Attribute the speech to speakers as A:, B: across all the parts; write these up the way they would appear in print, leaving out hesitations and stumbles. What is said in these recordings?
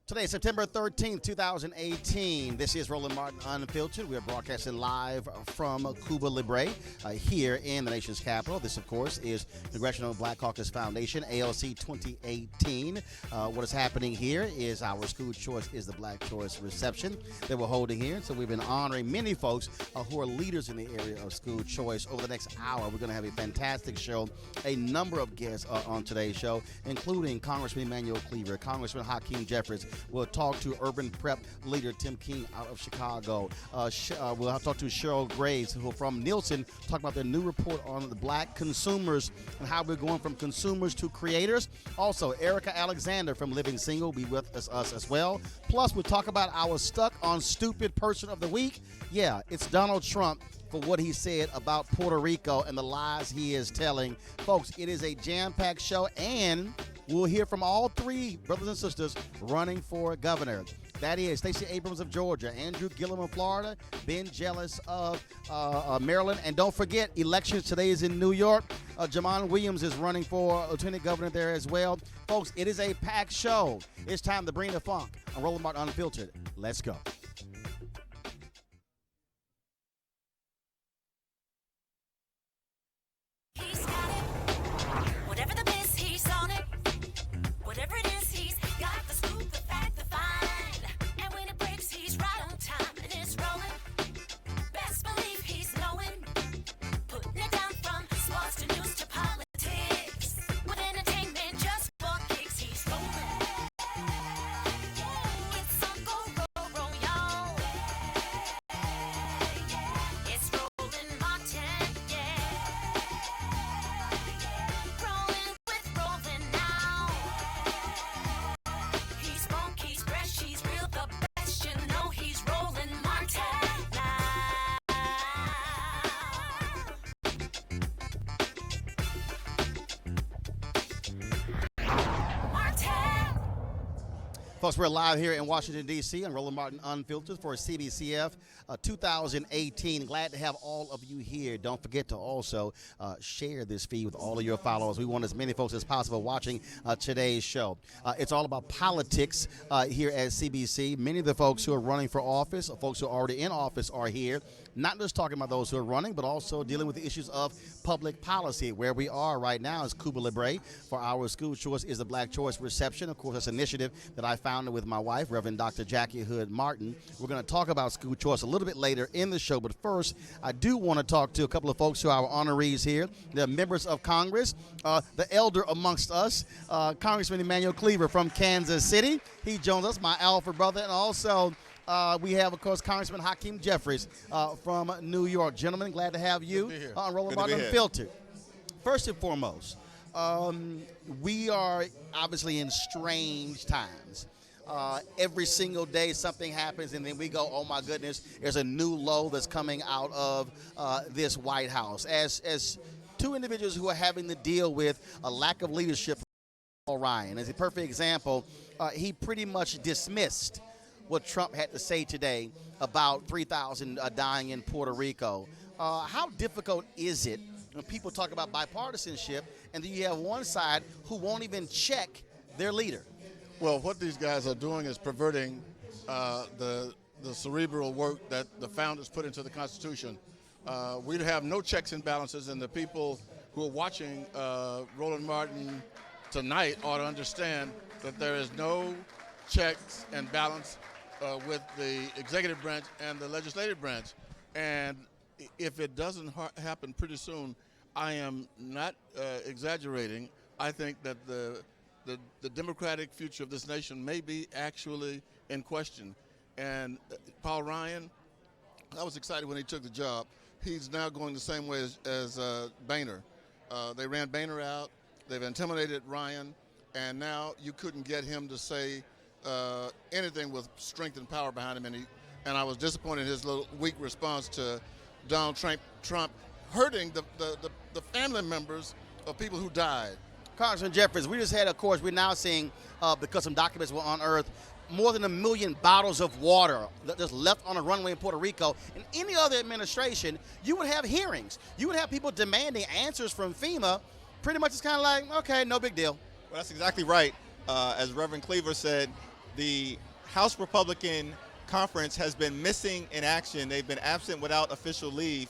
A: Today, September 13th, 2018. This is Roland Martin Unfiltered. We are broadcasting live from Cuba Libre here in the nation's capital. This, of course, is Congressional Black Caucus Foundation, ALC 2018. What is happening here is our School Choice is the Black Choice reception that we're holding here. So we've been honoring many folks who are leaders in the area of school choice. Over the next hour, we're going to have a fantastic show. A number of guests on today's show, including Congressman Emanuel Cleaver, Congressman Hakeem Jeffries. We'll talk to urban prep leader Tim King out of Chicago. We'll talk to Cheryl Graves, who from Nielsen, talk about their new report on the black consumers and how we're going from consumers to creators. Also, Erica Alexander from Living Single will be with us as well. Plus, we'll talk about our Stuck on Stupid Person of the Week. Yeah, it's Donald Trump for what he said about Puerto Rico and the lies he is telling. Folks, it is a jam-packed show, and we'll hear from all three brothers and sisters running for governor. That is Stacey Abrams of Georgia, Andrew Gillum of Florida, Ben Jealous of Maryland. And don't forget, elections today is in New York. Jamon Williams is running for lieutenant governor there as well. Folks, it is a packed show. It's time to bring the funk. I'm Roland Martin Unfiltered. Let's go. Folks, we're live here in Washington, D.C. on Roland Martin Unfiltered for CBCF 2018. Glad to have all of you here. Don't forget to also share this feed with all of your followers. We want as many folks as possible watching today's show. It's all about politics here at CBC. Many of the folks who are running for office, or folks who are already in office, are here. Not just talking about those who are running, but also dealing with the issues of public policy. Where we are right now is Cuba Libre for our School Choice is the Black Choice reception. Of course, that's an initiative that I founded with my wife, Reverend Dr. Jackie Hood Martin. We're going to talk about school choice a little bit later in the show, but first, I do want to talk to a couple of folks who are our honorees here. They're members of Congress, the elder amongst us, Congressman Emanuel Cleaver from Kansas City. He joins us, my alpha brother, and also we have, of course, Congressman Hakeem Jeffries from New York. Gentlemen, glad to have you on Roland Martin Unfiltered. First and foremost, we are obviously in strange times. Every single day something happens, and then we go, oh my goodness, there's a new low that's coming out of this White House. As two individuals who are having to deal with a lack of leadership, Paul Ryan, as a perfect example, he pretty much dismissed what Trump had to say today about 3,000 dying in Puerto Rico. How difficult is it when people talk about bipartisanship and then you have one side who won't even check their leader?
B: Well, what these guys are doing is perverting the cerebral work that the founders put into the Constitution. We'd have no checks and balances, and the people who are watching Roland Martin tonight ought to understand that there is no checks and balance with the executive branch and the legislative branch. And if it doesn't happen pretty soon, I am not exaggerating. I think that the democratic future of this nation may be actually in question. And Paul Ryan, I was excited when he took the job. He's now going the same way as Boehner. They ran Boehner out. They've intimidated Ryan. And now you couldn't get him to say anything with strength and power behind him. And I was disappointed in his little weak response to Donald Trump hurting the family members of people who died.
A: Congressman Jeffries, we just had, of course, we're now seeing, because some documents were unearthed, more than 1 million bottles of water that just left on a runway in Puerto Rico. In any other administration, you would have hearings. You would have people demanding answers from FEMA. Pretty much it's kind of like, okay, no big deal.
C: Well, that's exactly right. As Reverend Cleaver said, the House Republican Conference has been missing in action. They've been absent without official leave.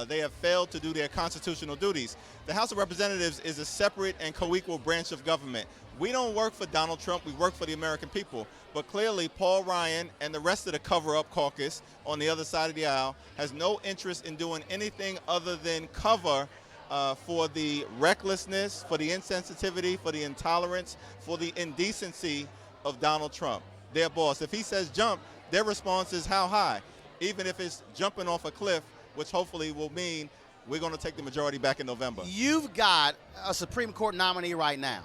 C: They have failed to do their constitutional duties. The House of Representatives is a separate and co-equal branch of government. We don't work for Donald Trump, we work for the American people. But clearly, Paul Ryan and the rest of the cover-up caucus on the other side of the aisle has no interest in doing anything other than cover for the recklessness, for the insensitivity, for the intolerance, for the indecency of Donald Trump, their boss. If he says jump, their response is how high, even if it's jumping off a cliff, which hopefully will mean we're going to take the majority back in November.
A: You've got a Supreme Court nominee right now.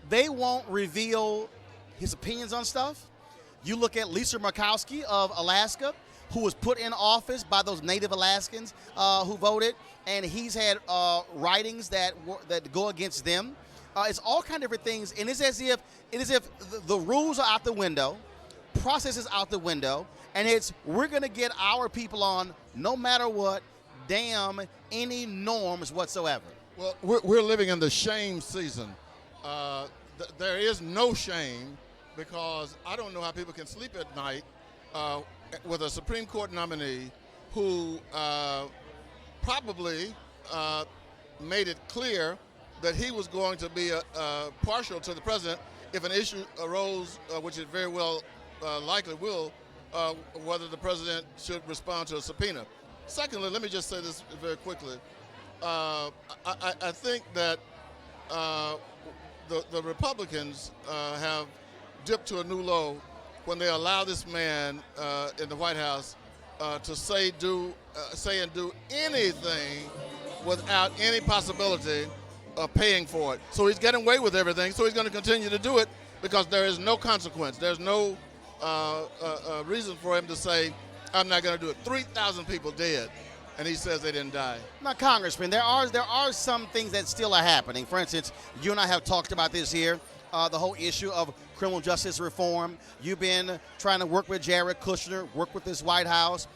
A: They won't reveal his opinions on stuff. You look at Lisa Murkowski of Alaska, who was put in office by those Native Alaskans who voted, and he's had writings that go against them. It's all kind of different things, and it's as if the rules are out the window, process is out the window, and it's we're going to get our people on no matter what, damn any norms whatsoever.
B: Well, we're living in the shame season. There is no shame, because I don't know how people can sleep at night with a Supreme Court nominee who probably made it clear that he was going to be partial to the president if an issue arose, which it very well likely will, whether the president should respond to a subpoena. Secondly, let me just say this very quickly. I think that the Republicans have dipped to a new low when they allow this man in the White House to say and do anything without any possibility of paying for it. So he's getting away with everything, so he's going to continue to do it because there is no consequence. There's no reason for him to say, I'm not going to do it. 3,000 people dead, and he says they didn't die.
A: Now, Congressman, there are some things that still are happening. For instance, you and I have talked about this here, the whole issue of criminal justice reform. You've been trying to work with Jared Kushner, work with this White House.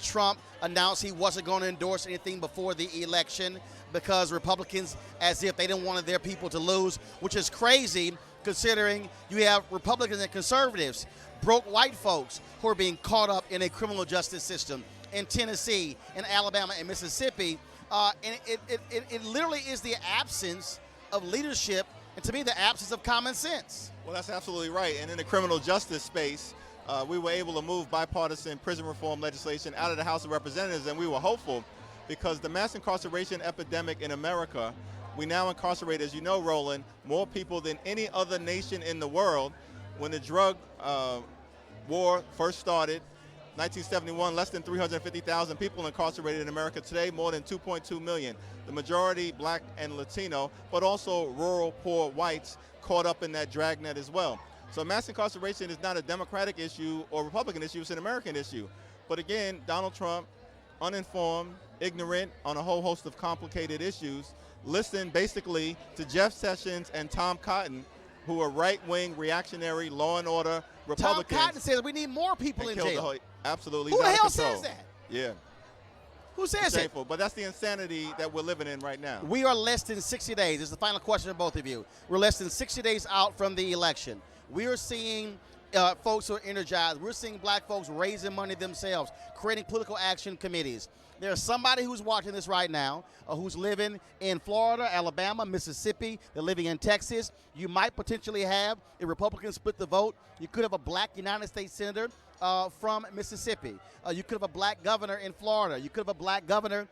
A: Trump announced he wasn't going to endorse anything before the election because Republicans, as if they didn't want their people to lose, which is crazy considering you have Republicans and conservatives, broke white folks who are being caught up in a criminal justice system in Tennessee, in Alabama, and Mississippi. And it literally is the absence of leadership, and to me, the absence of common sense.
C: Well, that's absolutely right. And in the criminal justice space, we were able to move bipartisan prison reform legislation out of the House of Representatives, and we were hopeful because the mass incarceration epidemic in America, we now incarcerate, as you know, Roland, more people than any other nation in the world. When the drug war first started, 1971, less than 350,000 people incarcerated in America. Today, more than 2.2 million. The majority black and Latino, but also rural, poor whites caught up in that dragnet as well. So mass incarceration is not a Democratic issue or Republican issue, it's an American issue. But again, Donald Trump, uninformed, ignorant on a whole host of complicated issues, listened basically to Jeff Sessions and Tom Cotton, who are right-wing, reactionary, law and order Republicans.
A: Tom Cotton says we need more people in jail.
C: Absolutely.
A: Who the hell
C: control.
A: says that?
C: Yeah.
A: Who says it?
C: Shameful, but that's the insanity that we're living in right now.
A: We are less than 60 days. This is the final question of both of you. We're less than 60 days out from the election. We are seeing folks who are energized. We're seeing black folks raising money themselves, creating political action committees. There's somebody who's watching this right now who's living in Florida, Alabama, Mississippi. They're living in Texas. You might potentially have, if Republicans split the vote, you could have a black United States senator from Mississippi. You could have a black governor in Florida. You could have a black governor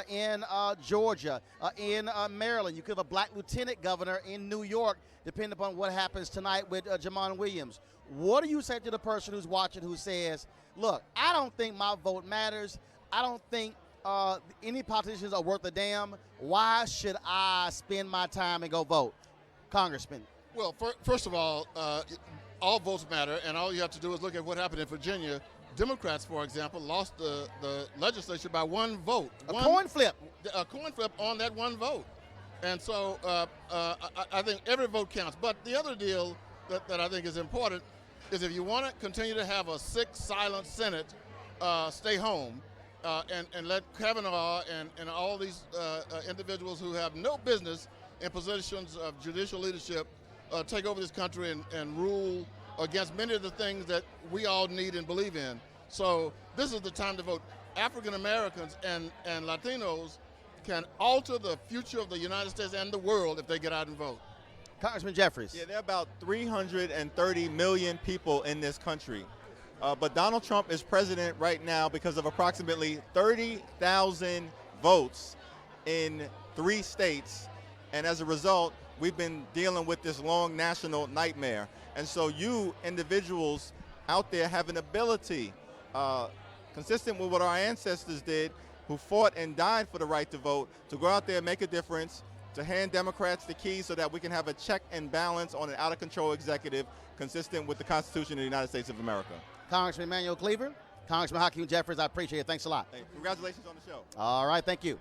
A: in Georgia, in Maryland. You could have a black lieutenant governor in New York, depending upon what happens tonight with Jamon Williams. What do you say to the person who's watching who says, look, I don't think my vote matters. I don't think any politicians are worth a damn. Why should I spend my time and go vote? Congressman.
B: Well, first of all votes matter, and all you have to do is look at what happened in Virginia. Democrats, for example, lost the legislature by one vote.
A: A coin flip
B: on that one vote. And so I think every vote counts. But the other deal that I think is important is if you want to continue to have a sick, silent Senate, stay home and let Kavanaugh and all these individuals who have no business in positions of judicial leadership take over this country and rule against many of the things that we all need and believe in. So this is the time to vote. African Americans and Latinos can alter the future of the United States and the world if they get out and vote.
A: Congressman Jeffries.
C: Yeah, there are about 330 million people in this country. But Donald Trump is president right now because of approximately 30,000 votes in 3 states. And as a result, we've been dealing with this long national nightmare. And so you individuals out there have an ability, consistent with what our ancestors did, who fought and died for the right to vote, to go out there and make a difference, to hand Democrats the keys so that we can have a check and balance on an out-of-control executive consistent with the Constitution of the United States of America.
A: Congressman Emmanuel Cleaver, Congressman Hakeem Jeffries, I appreciate it. Thanks a lot.
C: Hey, congratulations on the show.
A: All right, thank you.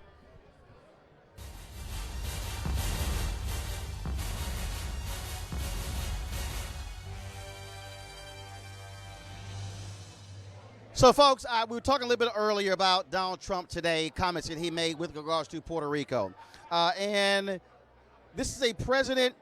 A: So, folks, we were talking a little bit earlier about Donald Trump today, comments that he made with regards to Puerto Rico. And this is a president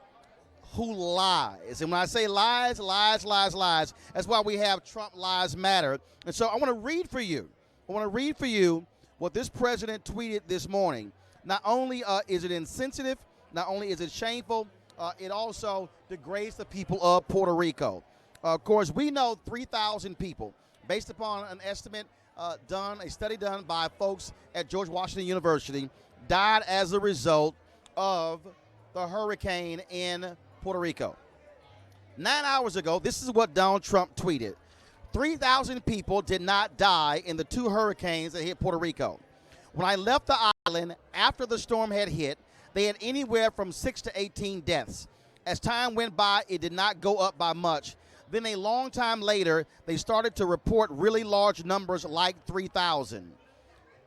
A: who lies. And when I say lies, lies, lies, lies, that's why we have Trump Lies Matter. And so I want to read for you. What this president tweeted this morning. Not only is it insensitive, not only is it shameful, it also degrades the people of Puerto Rico. Of course, we know 3,000 people, based upon an estimate a study done by folks at George Washington University, died as a result of the hurricane in Puerto Rico. 9 hours ago, this is what Donald Trump tweeted. 3,000 people did not die in the 2 hurricanes that hit Puerto Rico. When I left the island after the storm had hit, they had anywhere from 6 to 18 deaths. As time went by, it did not go up by much. Then a long time later, they started to report really large numbers like 3,000.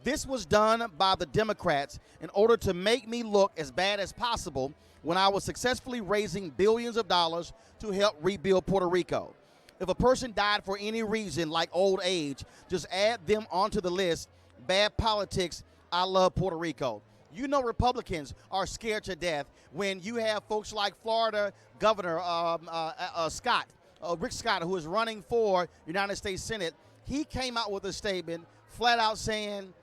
A: This was done by the Democrats in order to make me look as bad as possible when I was successfully raising billions of dollars to help rebuild Puerto Rico. If a person died for any reason like old age, just add them onto the list. Bad politics, I love Puerto Rico. You know Republicans are scared to death when you have folks like Florida Governor Rick Scott, who is running for United States Senate. He came out with a statement flat out saying,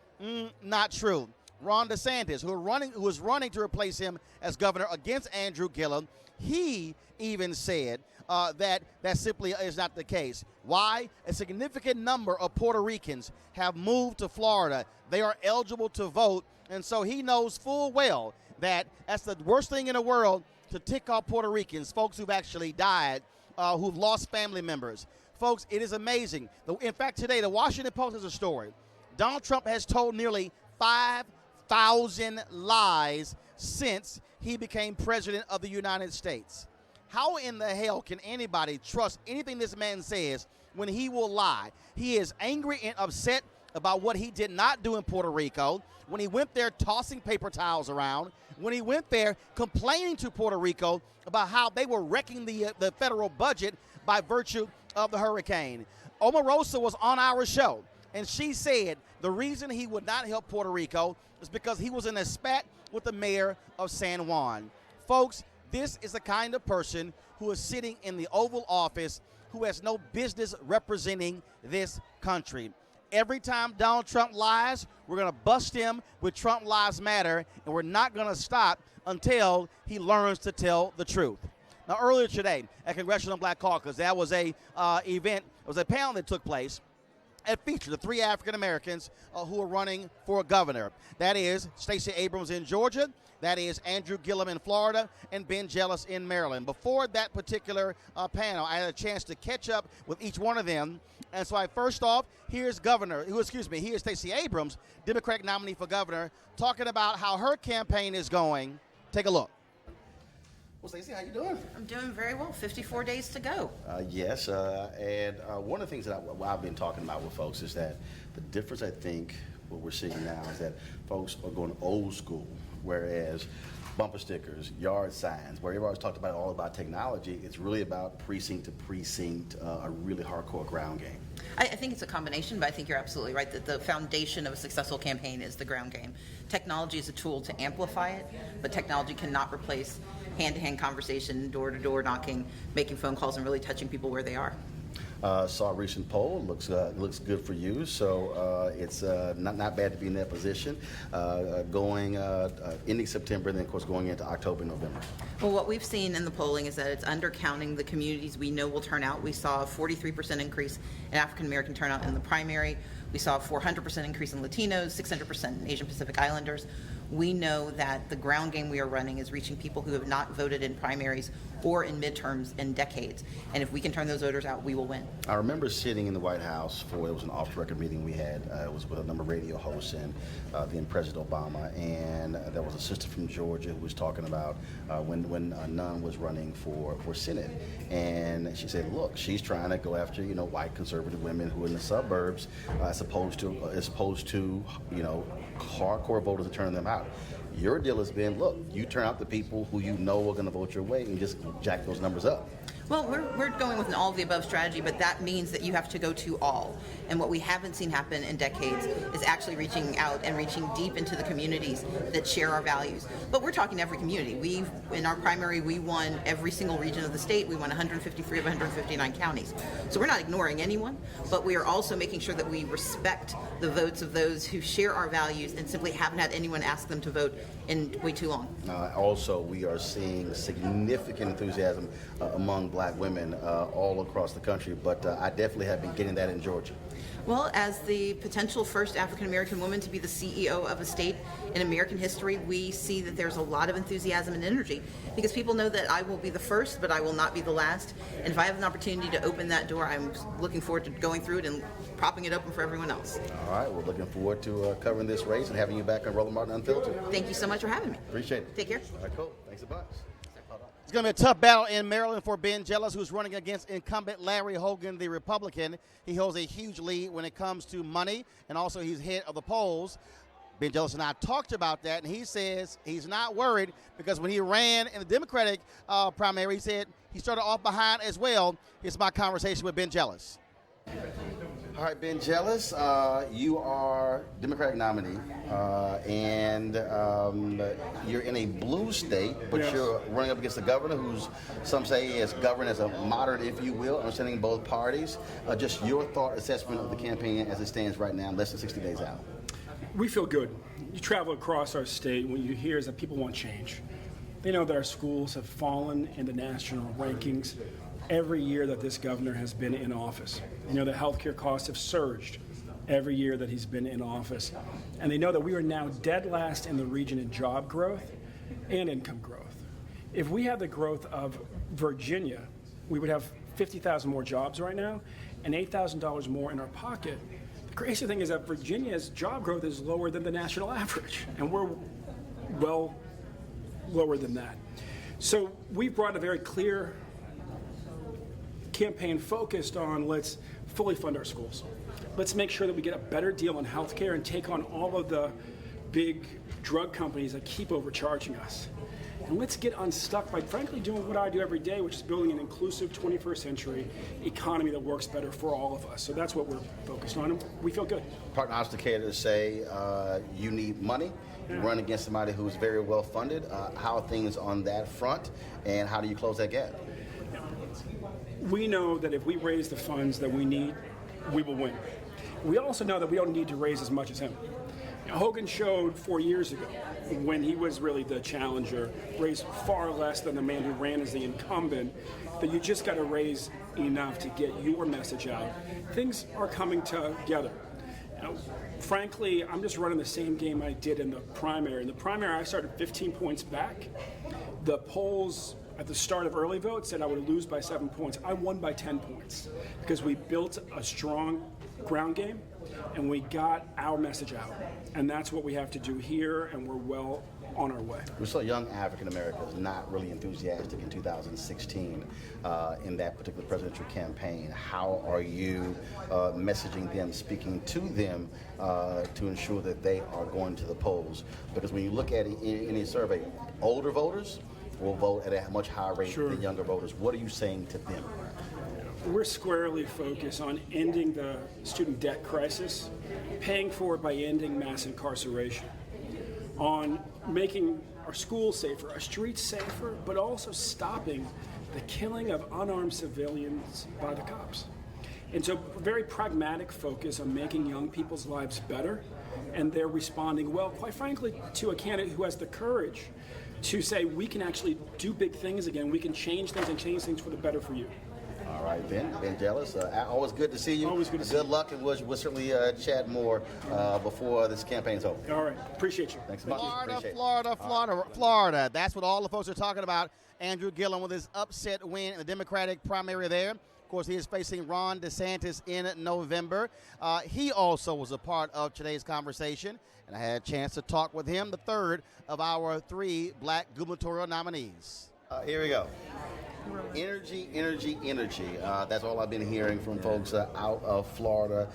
A: not true. Ron DeSantis, who was running to replace him as governor against Andrew Gillum, he even said that simply is not the case. Why? A significant number of Puerto Ricans have moved to Florida. They are eligible to vote, and so he knows full well that that's the worst thing in the world to tick off Puerto Ricans, folks who've actually died, who've lost family members. Folks, it is amazing. In fact, today, the Washington Post has a story. Donald Trump has told nearly 5,000 lies since he became president of the United States. How in the hell can anybody trust anything this man says when he will lie? He is angry and upset about what he did not do in Puerto Rico, when he went there tossing paper towels around, when he went there complaining to Puerto Rico about how they were wrecking the federal budget by virtue of the hurricane. Omarosa was on our show, and she said the reason he would not help Puerto Rico is because he was in a spat with the mayor of San Juan. Folks, this is the kind of person who is sitting in the Oval Office who has no business representing this country. Every time Donald Trump lies, we're going to bust him with Trump Lies Matter, and we're not going to stop until he learns to tell the truth. Now, earlier today at Congressional Black Caucus, there was a event, it was a panel that took place. It featured the 3 African Americans who are running for governor. That is Stacey Abrams in Georgia, that is Andrew Gillum in Florida, and Ben Jealous in Maryland. Before that particular panel, I had a chance to catch up with each one of them. And so first off, here's here's Stacey Abrams, Democratic nominee for governor, talking about how her campaign is going. Take a look. Well, Stacey, how you doing?
D: I'm doing very well. 54 days to go.
A: Yes, and one of the things that I've been talking about with folks is that the difference, I think, what we're seeing now is that folks are going old school, whereas bumper stickers, yard signs, where everybody's talked about all about technology, it's really about precinct to precinct, a really hardcore ground game.
D: I think it's a combination, but I think you're absolutely right that the foundation of a successful campaign is the ground game. Technology is a tool to amplify it, but technology cannot replace hand-to-hand conversation, door-to-door knocking, making phone calls, and really touching people where they are.
A: Saw a recent poll. Looks good for you. So it's not bad to be in that position. Going ending September, and then of course going into October, November.
D: Well, what we've seen in the polling is that it's undercounting the communities we know will turn out. We saw a 43% increase in African American turnout in the primary. We saw a 400% increase in Latinos, 600% in Asian Pacific Islanders. We know that the ground game we are running is reaching people who have not voted in primaries or in midterms in decades. And if we can turn those voters out, we will win.
A: I remember sitting in the White House it was an off-the-record meeting we had. It was with a number of radio hosts and then President Obama, and there was a sister from Georgia who was talking about when Nunn was running for Senate, and she said, look, she's trying to go after white conservative women who are in the suburbs, as opposed to hardcore voters and turning them out. Your deal has been, look, you turn out the people who you know are going to vote your way and just jack those numbers up.
D: Well, we're going with an all-of-the-above strategy, but that means that you have to go to all. And what we haven't seen happen in decades is actually reaching out and reaching deep into the communities that share our values. But we're talking every community. In our primary, we won every single region of the state. We won 153 of 159 counties. So we're not ignoring anyone, but we are also making sure that we respect the votes of those who share our values and simply haven't had anyone ask them to vote in way too long.
A: Also, we are seeing significant enthusiasm among black women all across the country, but I definitely have been getting that in Georgia.
D: Well, as the potential first African-American woman to be the CEO of a state in American history, we see that there's a lot of enthusiasm and energy because people know that I will be the first, but I will not be the last. And if I have an opportunity to open that door, I'm looking forward to going through it and propping it open for everyone else.
A: All right, we're looking forward to covering this race and having you back on Roland Martin Unfiltered.
D: Thank you so much for having me.
A: Appreciate it.
D: Take care.
A: All right, cool. Thanks a bunch.
E: It's going to be a tough battle in Maryland for Ben Jealous, who's running against incumbent Larry Hogan, the Republican. He holds a huge lead when it comes to money, and also he's head of the polls. Ben Jealous and I talked about that, and he says he's not worried because when he ran in the Democratic primary, he said he started off behind as well. Here's my conversation with Ben Jealous.
A: All right, Ben Jealous, you are Democratic nominee, and you're in a blue state, but
F: Yes.
A: You're running up against the governor, who's some say is governed as a moderate, if you will, understanding both parties. Just your thought assessment of the campaign as it stands right now, less than 60 days out.
F: We feel good. You travel across our state, what you hear is that people want change. They know that our schools have fallen in the national rankings every year that this governor has been in office. They know that healthcare costs have surged every year that he's been in office. And they know that we are now dead last in the region in job growth and income growth. If we had the growth of Virginia, we would have 50,000 more jobs right now and $8,000 more in our pocket. The crazy thing is that Virginia's job growth is lower than the national average, and we're well lower than that. So we've brought a very clear campaign focused on let's fully fund our schools. Let's make sure that we get a better deal on health care and take on all of the big drug companies that keep overcharging us. And let's get unstuck by frankly doing what I do every day, which is building an inclusive 21st century economy that works better for all of us. So that's what we're focused on, and we feel good.
A: Prognosticators say you need money. You run against somebody who's very well funded. How are things on that front, and how do you close that gap?
F: We know that if we raise the funds that we need, we will win. We also know that we don't need to raise as much as him. Hogan showed 4 years ago, when he was really the challenger, raised far less than the man who ran as the incumbent, that you just got to raise enough to get your message out. Things are coming together. Frankly, I'm just running the same game I did in the primary. In the primary, I started 15 points back. The polls at the start of early vote said I would lose by 7 points. I won by 10 points because we built a strong ground game and we got our message out. And that's what we have to do here, and we're well on our way.
A: We saw young African Americans not really enthusiastic in 2016 in that particular presidential campaign. How are you messaging them, speaking to them to ensure that they are going to the polls? Because when you look at it in any survey, older voters will vote at a much higher rate
F: Sure.
A: than younger voters. What are you saying to them?
F: We're squarely focused on ending the student debt crisis, paying for it by ending mass incarceration, on making our schools safer, our streets safer, but also stopping the killing of unarmed civilians by the cops. And so a very pragmatic focus on making young people's lives better, and they're responding well, quite frankly, to a candidate who has the courage to say we can actually do big things again, we can change things and change things for the better for you.
E: All right, Ben Jealous, always good to see you.
F: Always good to see you.
E: Good luck, and we'll certainly chat more before this campaign's over.
F: All right, appreciate you.
E: Thanks so much.
A: Florida. That's what all the folks are talking about. Andrew Gillum with his upset win in the Democratic primary there. Of course, he is facing Ron DeSantis in November. He also was a part of today's conversation, and I had a chance to talk with him, the third of our 3 black gubernatorial nominees. Here we go. Energy. That's all I've been hearing from folks out of Florida.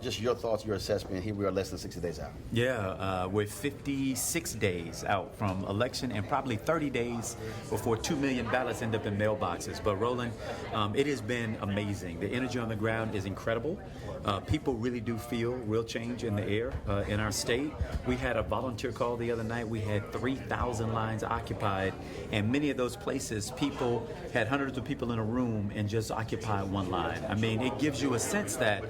A: Just your thoughts, your assessment. Here we are less than 60 days out.
G: Yeah, we're 56 days out from election and probably 30 days before 2 million ballots end up in mailboxes. But Roland, it has been amazing. The energy on the ground is incredible. People really do feel real change in the air in our state. We had a volunteer call the other night. We had 3,000 lines occupied, and many of those places, people had hundreds of people in a room and just occupied one line. I mean, it gives you a sense that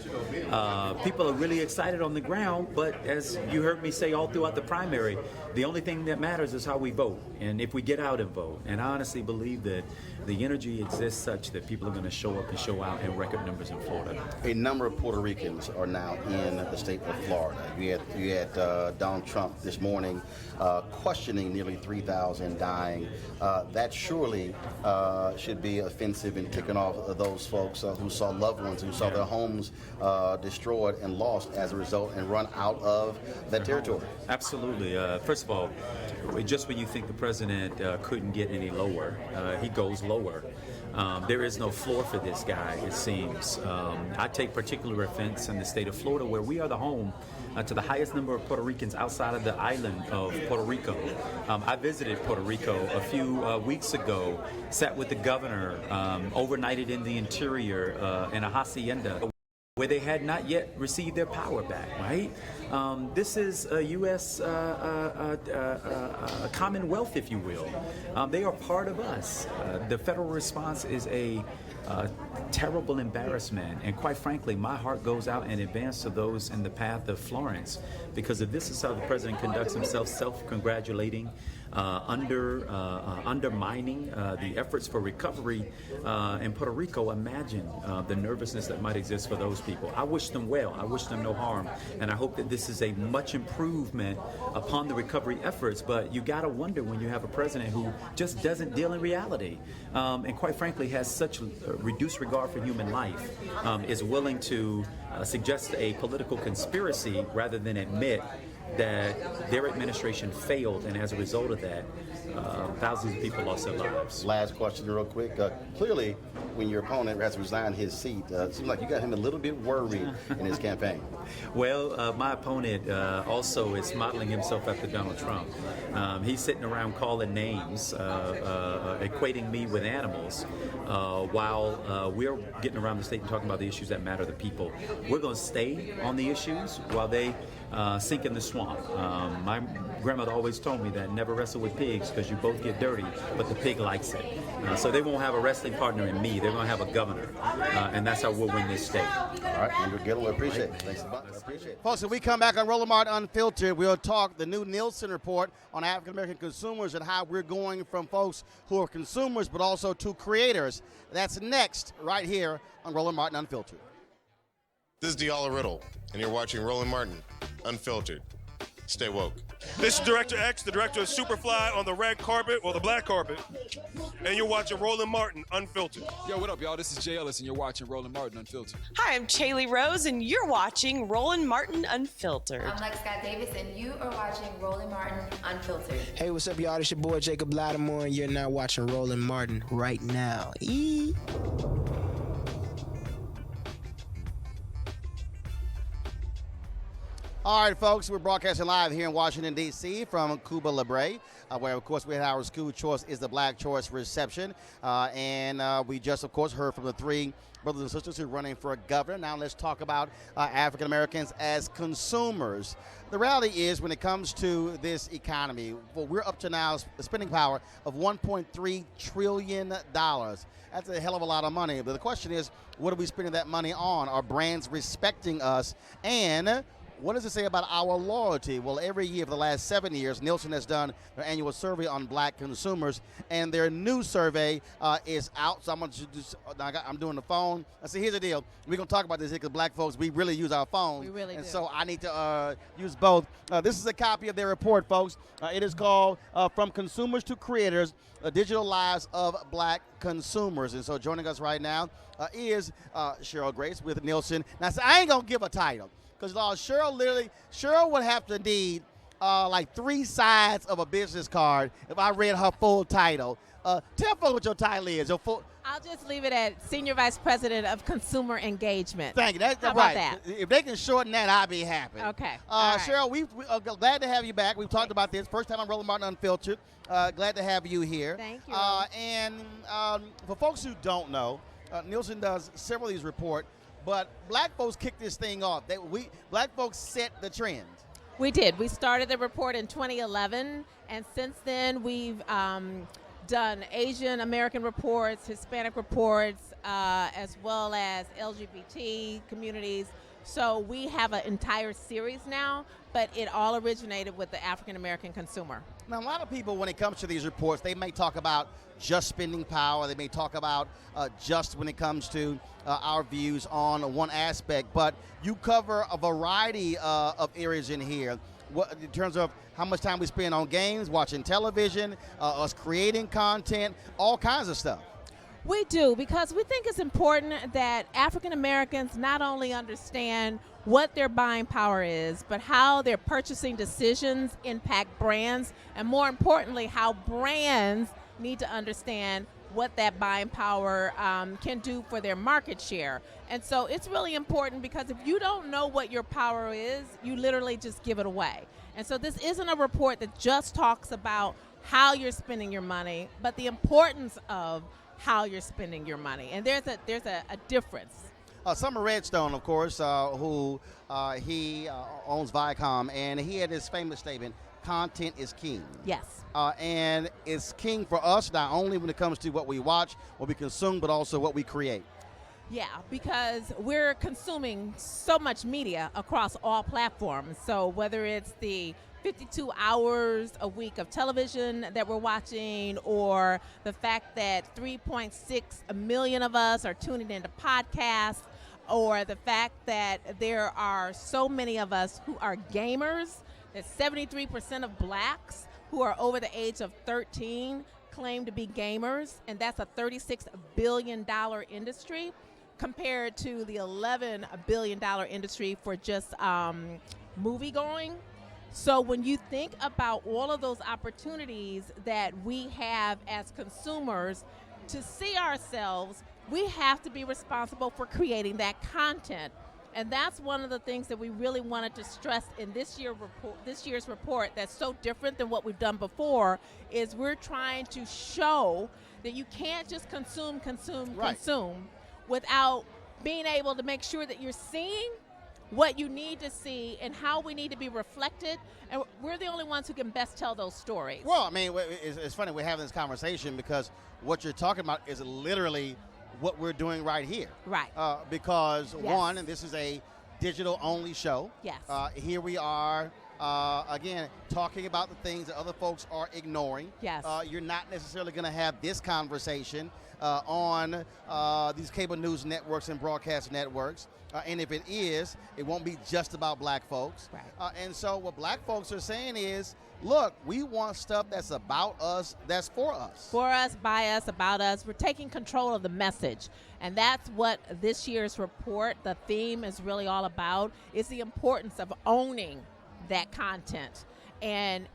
G: people are really excited on the ground, but as you heard me say all throughout the primary, the only thing that matters is how we vote and if we get out and vote. And I honestly believe that the energy exists such that people are going to show up and show out in record numbers in Florida.
E: A number of Puerto Ricans are now in the state of Florida. You had Donald Trump this morning questioning nearly 3,000 dying. That surely should be offensive and ticking off those folks who saw loved ones, who saw their homes destroyed and lost as a result and run out of that territory.
G: Absolutely. First of all, just when you think the president couldn't get any lower, he goes lower. There is no floor for this guy, it seems. I take particular offense in the state of Florida, where we are the home to the highest number of Puerto Ricans outside of the island of Puerto Rico. I visited Puerto Rico a few weeks ago, sat with the governor, overnighted in the interior in a hacienda where they had not yet received their power back, right? This is a U.S. Commonwealth, if you will. They are part of us. The federal response is a terrible embarrassment, and quite frankly, my heart goes out in advance to those in the path of Florence, because if this is how the president conducts himself, self-congratulating, undermining the efforts for recovery in Puerto Rico, imagine the nervousness that might exist for those people. I wish them well. I wish them no harm, and I hope that this is a much improvement upon the recovery efforts. But you got to wonder when you have a president who just doesn't deal in reality, and quite frankly has such reduced regard for human life, is willing to suggest a political conspiracy rather than admit that their administration failed, and as a result of that, thousands of people lost their lives.
E: Last question real quick. Clearly, when your opponent has resigned his seat, it seems like you got him a little bit worried in his campaign.
G: Well, my opponent also is modeling himself after Donald Trump. He's sitting around calling names, equating me with animals, while we're getting around the state and talking about the issues that matter to the people. We're going to stay on the issues while they sink in the swamp. My grandmother always told me that never wrestle with pigs because you both get dirty, but the pig likes it. So they won't have a wrestling partner in me. They're going to have a governor, and that's how we'll win this state.
E: All right, Andrew Gillum, we appreciate it. Thanks a bunch. I appreciate it.
A: Folks, when we come back on Roland Martin Unfiltered, we'll talk the new Nielsen report on African American consumers and how we're going from folks who are consumers but also to creators. That's next right here on Roland Martin Unfiltered.
H: This is Diala Riddle, and you're watching Roland Martin Unfiltered. Stay woke.
I: This is Director X, the director of Superfly on the red carpet, or the black carpet, and you're watching Roland Martin Unfiltered.
J: Yo, what up, y'all? This is Jay Ellis, and you're watching Roland Martin Unfiltered.
K: Hi, I'm Chaley Rose, and you're watching Roland Martin Unfiltered.
L: I'm Lex Scott Davis, and you are watching Roland Martin Unfiltered.
M: Hey, what's up, y'all? It's your boy Jacob Lattimore, and you're now watching Roland Martin right now.
E: All right, folks, we're broadcasting live here in Washington, D.C. from Cuba Libre, where, of course, we had our school choice is the Black Choice reception. And we just, of course, heard from the three brothers and sisters who are running for governor. Now let's talk about African Americans as consumers. The reality is, when it comes to this economy, well, we're up to now a spending power of $1.3 trillion. That's a hell of a lot of money. But the question is, what are we spending that money on? Are brands respecting us? And what does it say about our loyalty? Well, every year for the last 7 years, Nielsen has done their annual survey on black consumers, and their new survey is out. So I'm doing the phone. I see, here's the deal. We're going to talk about this here because black folks, we really use our phones.
N: We really do.
E: So I need to use both. This is a copy of their report, folks. It is called From Consumers to Creators, Digital Lives of Black Consumers. And so joining us right now is Cheryl Grace with Nielsen. Now, so I ain't going to give a title, because Cheryl would have to need like 3 sides of a business card if I read her full title. Tell folks what your title is.
N: I'll just leave it at Senior Vice President of Consumer Engagement.
E: Thank you. That's
N: How
E: right.
N: about that?
E: If they can shorten that, I'll be happy.
N: Okay. All right.
E: Cheryl, we are glad to have you back. We've talked about this. First time on Roland Martin Unfiltered. Glad to have you here.
N: Thank you.
E: And for folks who don't know, Nielsen does several of these reports. But black folks kicked this thing off. Black folks set the trend.
N: We did. We started the report in 2011, and since then we've done Asian American reports, Hispanic reports, as well as LGBT communities. So we have an entire series now, but it all originated with the African American consumer.
E: Now, a lot of people, when it comes to these reports, they may talk about just spending power. They may talk about just when it comes to our views on one aspect. But you cover a variety of areas in here, in terms of how much time we spend on games, watching television, us creating content, all kinds of stuff.
N: We do, because we think it's important that African Americans not only understand what their buying power is, but how their purchasing decisions impact brands, and more importantly, how brands need to understand what that buying power can do for their market share. And so it's really important, because if you don't know what your power is, you literally just give it away. And so this isn't a report that just talks about how you're spending your money, but the importance of how you're spending your money. And there's a difference.
E: Summer Redstone, of course, who he owns Viacom, and he had this famous statement, content is king.
N: Yes.
E: And it's king for us, not only when it comes to what we watch, what we consume, but also what we create.
N: Yeah, because we're consuming so much media across all platforms. So whether it's the 52 hours a week of television that we're watching, or the fact that 3.6 million of us are tuning into podcasts, or the fact that there are so many of us who are gamers, that 73% of blacks who are over the age of 13 claim to be gamers, and that's a $36 billion industry compared to the $11 billion industry for just movie going. So when you think about all of those opportunities that we have as consumers to see ourselves, we have to be responsible for creating that content. And that's one of the things that we really wanted to stress in this year's report that's so different than what we've done before, is we're trying to show that you can't just consume without being able to make sure that you're seeing what you need to see and how we need to be reflected. And we're the only ones who can best tell those stories.
E: Well, I mean, it's funny we're having this conversation, because what you're talking about is literally what we're doing right here.
N: Right.
E: Because
N: yes.
E: one, and this is a digital-only show.
N: Yes.
E: Here we are, again, talking about the things that other folks are ignoring.
N: Yes.
E: You're not necessarily going to have this conversation on these cable news networks and broadcast networks. And if it is, it won't be just about black folks.
N: Right.
E: And so what black folks are saying is, look, we want stuff that's about us, that's for us.
N: For us, by us, about us. We're taking control of the message. And that's what this year's report, the theme is really all about, is the importance of owning that content and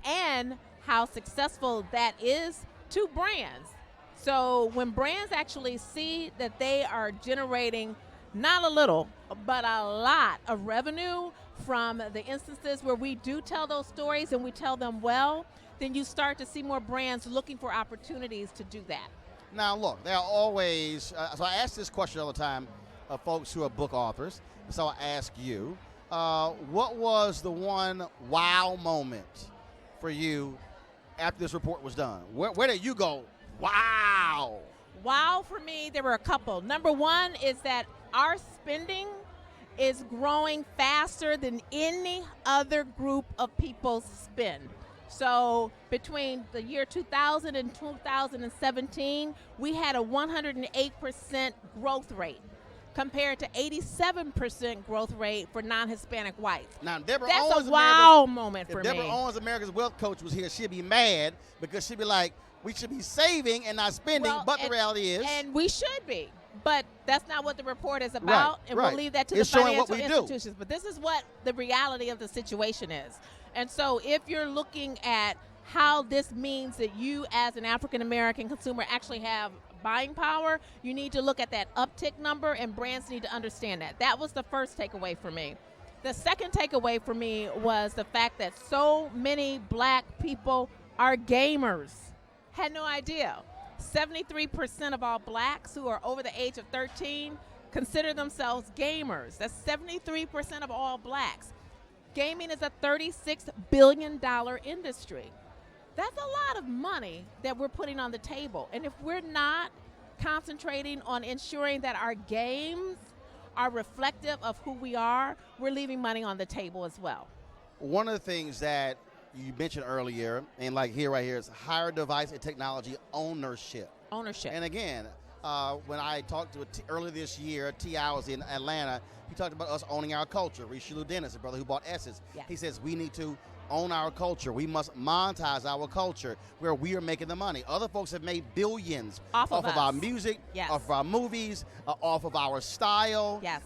N: how successful that is to brands. So when brands actually see that they are generating not a little, but a lot of revenue from the instances where we do tell those stories and we tell them well, then you start to see more brands looking for opportunities to do that.
A: Now, look, there are always, so I ask this question all the time of folks who are book authors. So I ask you, what was the one wow moment for you after this report was done? Where did you go, wow?
N: Wow, for me, there were a couple. Number one is that our spending is growing faster than any other group of people spend. So between the year 2000 and 2017, we had a 108% growth rate compared to 87% growth rate for non-Hispanic whites.
A: Now, Deborah
N: That's
A: Owens,
N: a wow moment for
A: if Deborah
N: me.
A: Owens, America's Wealth Coach, was here, she'd be mad because she'd be like, we should be saving and not spending,
N: Well,
A: but the reality is.
N: And we should be. But that's not what the report is about, and
A: right.
N: we'll leave that to
A: It's
N: the
A: showing what
N: financial
A: we do.
N: institutions. But this is what the reality of the situation is. And so if you're looking at how this means that you as an African-American consumer actually have buying power, you need to look at that uptick number, and brands need to understand that. That was the first takeaway for me. The second takeaway for me was the fact that so many black people are gamers. Had no idea. 73% of all blacks who are over the age of 13 consider themselves gamers. That's 73% of all blacks. Gaming is a $36 billion industry. That's a lot of money that we're putting on the table. And if we're not concentrating on ensuring that our games are reflective of who we are, we're leaving money on the table as well.
A: One of the things that you mentioned earlier, and like here, right here, is higher device and technology ownership.
N: Ownership.
A: And again, when I talked to earlier this year, T.I. was in Atlanta, he talked about us owning our culture. Richelieu Dennis, a brother who bought Essence,
N: Yes.
A: He says we need to own our culture. We must monetize our culture where we are making the money. Other folks have made billions
N: off of
A: our
N: us.
A: music,
N: Yes.
A: off of our movies, off of our style.
N: Yes.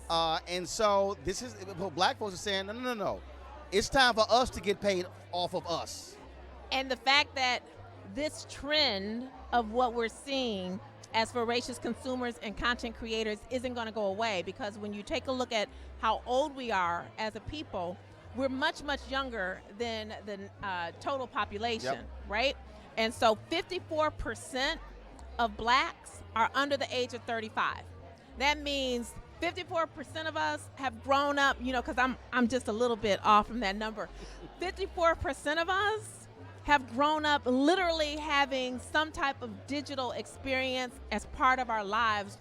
A: And so this is what black folks are saying, no. It's time for us to get paid off of us.
N: And the fact that this trend of what we're seeing as voracious consumers and content creators isn't going to go away, because when you take a look at how old we are as a people, we're much, much younger than the total population,
A: Yep.
N: right? And so 54% of blacks are under the age of 35. That means 54% of us have grown up, because I'm just a little bit off from that number. 54% of us have grown up literally having some type of digital experience as part of our lives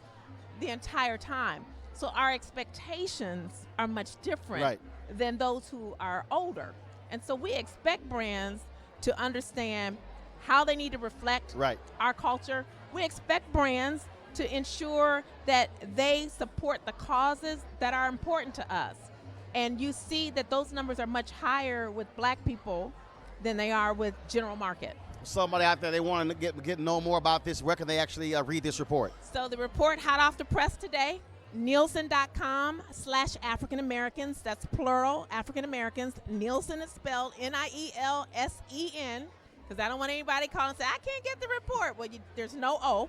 N: the entire time. So our expectations are much different than those who are older. And so we expect brands to understand how they need to reflect our culture. We expect brands to ensure that they support the causes that are important to us. And you see that those numbers are much higher with black people than they are with general market.
A: Somebody out there, they want to get know more about this. Where can they actually read this report?
N: So the report hot off the press today, Nielsen.com/African Americans. That's plural, African Americans. Nielsen is spelled Nielsen, because I don't want anybody calling and say, I can't get the report. Well, there's no O.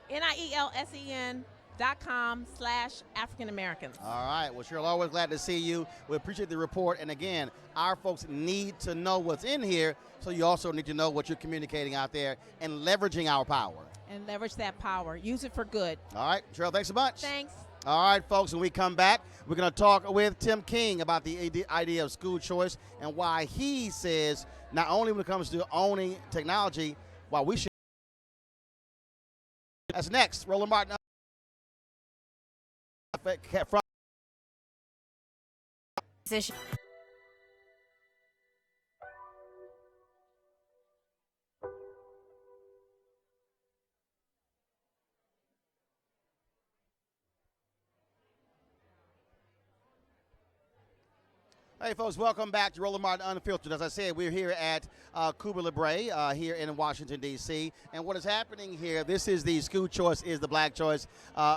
N: Nielsen.com/African Americans.
A: All right. Well, Cheryl, always glad to see you. We appreciate the report. And again, our folks need to know what's in here, so you also need to know what you're communicating out there and leveraging our power.
N: And leverage that power. Use it for good.
A: All right. Cheryl, thanks so much.
N: Thanks.
A: All right, folks, when we come back, we're going to talk with Tim King about the idea of school choice and why he says not only when it comes to owning technology, why we should. That's next. Roland Martin. Hey, folks, welcome back to Roland Martin Unfiltered. As I said, we're here at Cuba Libre here in Washington, D.C. And what is happening here, this is the School Choice is the Black Choice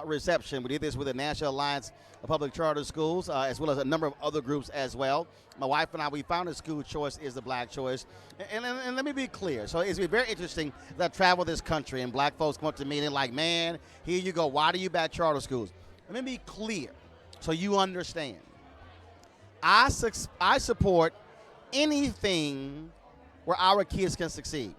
A: reception. We did this with the National Alliance of Public Charter Schools, as well as a number of other groups as well. My wife and I, we founded School Choice is the Black Choice. And let me be clear. So it's been very interesting that I travel this country and black folks come up to me and they're like, man, here you go. Why do you back charter schools? Let me be clear so you understand.
E: I support anything where our kids can succeed.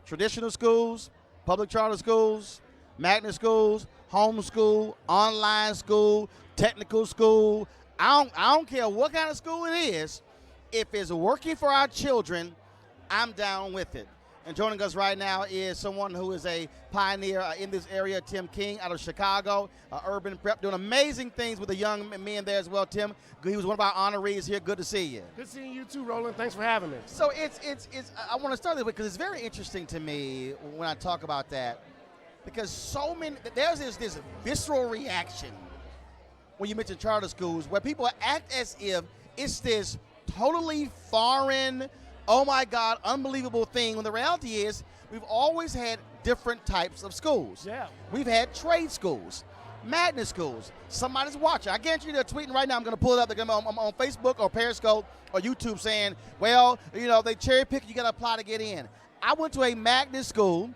E: Traditional schools, public charter schools, magnet schools, homeschool, online school, technical school. I don't care what kind of school it is. If it's working for our children, I'm down with it. And joining us right now is someone who is a pioneer in this area, Tim King, out of Chicago, urban prep, doing amazing things with the young men there as well. Tim, he was one of our honorees here. Good to see you.
O: Good seeing you too, Roland. Thanks for having me.
E: So it's I want to start this because it's very interesting to me when I talk about that, because there's this visceral reaction when you mention charter schools where people act as if it's this totally foreign, oh my God, unbelievable thing, when the reality is we've always had different types of schools.
O: Yeah.
E: We've had trade schools, magnet schools. Somebody's watching. I guarantee you they're tweeting right now. I'm going to pull it up. They're going to be on Facebook or Periscope or YouTube saying, well, they cherry pick, you got to apply to get in. I went to a magnet school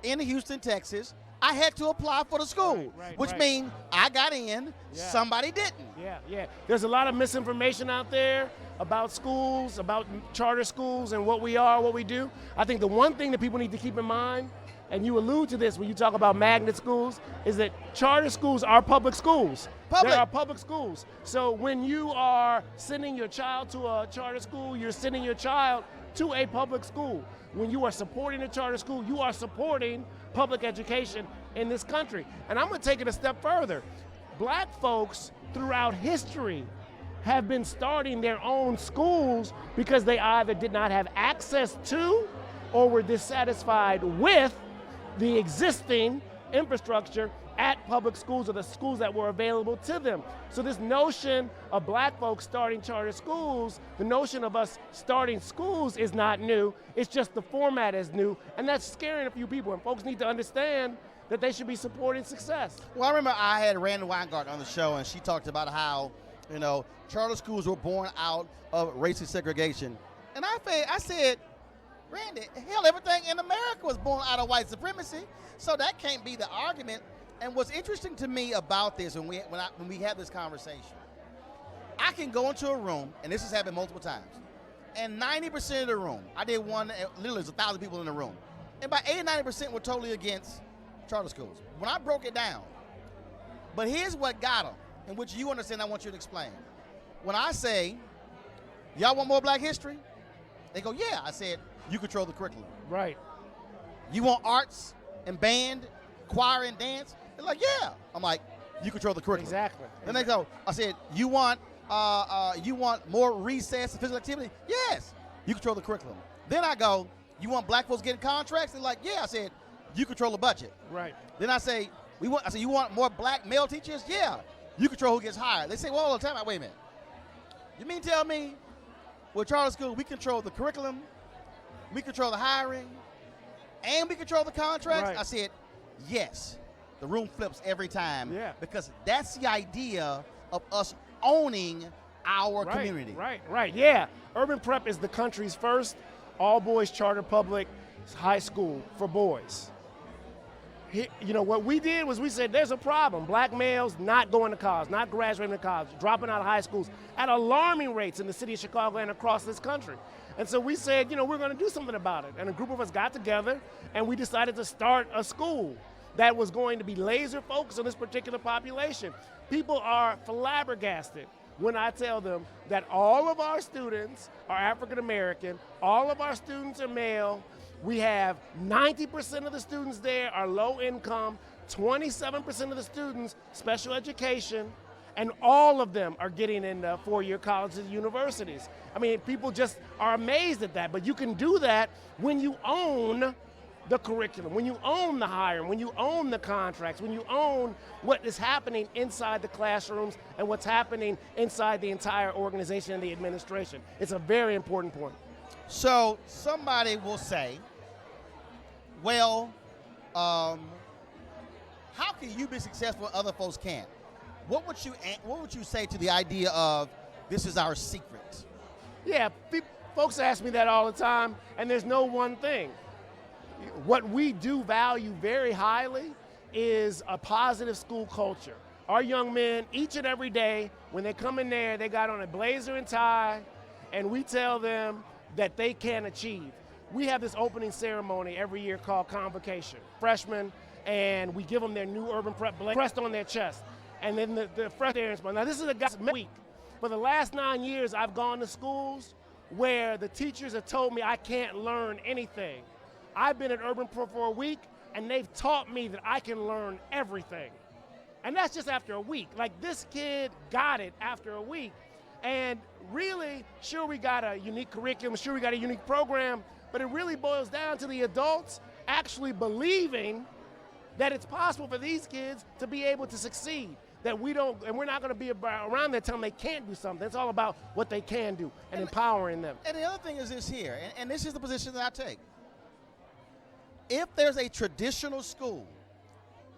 E: in Houston, Texas. I had to apply for the school, which means I got in, somebody didn't.
O: Yeah. There's a lot of misinformation out there about schools, about charter schools and what we are, what we do. I think the one thing that people need to keep in mind, and you allude to this when you talk about magnet schools, is that charter schools are public schools. They are public schools. So when you are sending your child to a charter school, you're sending your child to a public school. When you are supporting a charter school, you are supporting public education in this country. And I'm going to take it a step further. Black folks throughout history have been starting their own schools because they either did not have access to or were dissatisfied with the existing infrastructure at public schools or the schools that were available to them. So this notion of black folks starting charter schools, the notion of us starting schools is not new. It's just the format is new, and that's scaring a few people. And folks need to understand that they should be supporting success.
E: Well, I remember I had Randy Weingarten on the show, and she talked about how, charter schools were born out of racist segregation. And I said, Randy, hell, everything in America was born out of white supremacy, so that can't be the argument. And what's interesting to me about this, when we have this conversation, I can go into a room, and this has happened multiple times, and 90% of the room, I did one, literally there's 1,000 people in the room, and about 80-90% were totally against charter schools. When I broke it down, but here's what got them, in which you understand, I want you to explain. When I say, y'all want more black history? They go, yeah. I said, you control the curriculum.
O: Right.
E: You want arts and band, choir and dance? They're like, yeah. I'm like, you control the curriculum.
O: Exactly.
E: Then they go, I said, you want more recess and physical activity? Yes. You control the curriculum. Then I go, you want black folks getting contracts? They're like, yeah. I said, you control the budget.
O: Right.
E: Then I say, you want more black male teachers? Yeah. You control who gets hired. They say, well, all the time, wait a minute. You mean tell me, with charter school, we control the curriculum, we control the hiring, and we control the contracts?
O: Right.
E: I said, yes. The room flips every time.
O: Yeah.
E: Because that's the idea of us owning our community.
O: Right. Yeah. Urban Prep is the country's first all-boys charter public high school for boys. What we did was we said there's a problem. Black males not going to college, not graduating to college, dropping out of high schools at alarming rates in the city of Chicago and across this country. And so we said, we're going to do something about it. And a group of us got together and we decided to start a school that was going to be laser focused on this particular population. People are flabbergasted when I tell them that all of our students are African American, all of our students are male. We have 90% of the students there are low income, 27% of the students special education, and all of them are getting into four-year colleges and universities. I mean, people just are amazed at that, but you can do that when you own the curriculum, when you own the hiring, when you own the contracts, when you own what is happening inside the classrooms and what's happening inside the entire organization and the administration. It's a very important point.
E: So somebody will say, well, how can you be successful when other folks can't? What would you say to the idea of this is our secret?
O: Yeah, folks ask me that all the time, and there's no one thing. What we do value very highly is a positive school culture, our young men, each and every day, when they come in there, they got on a blazer and tie, and we tell them that they can achieve. We have this opening ceremony every year called Convocation. Freshmen, and we give them their new Urban Prep pressed on their chest. And then the freshmen, now this is a guy's week. For the last 9 years, I've gone to schools where the teachers have told me I can't learn anything. I've been at Urban Prep for a week, and they've taught me that I can learn everything. And that's just after a week. Like, this kid got it after a week. And really, sure, we got a unique curriculum, sure, we got a unique program, but it really boils down to the adults actually believing that it's possible for these kids to be able to succeed. That we're not going to be around there telling them they can't do something. It's all about what they can do and empowering them.
A: And the other thing is this here, and this is the position that I take. If there's a traditional school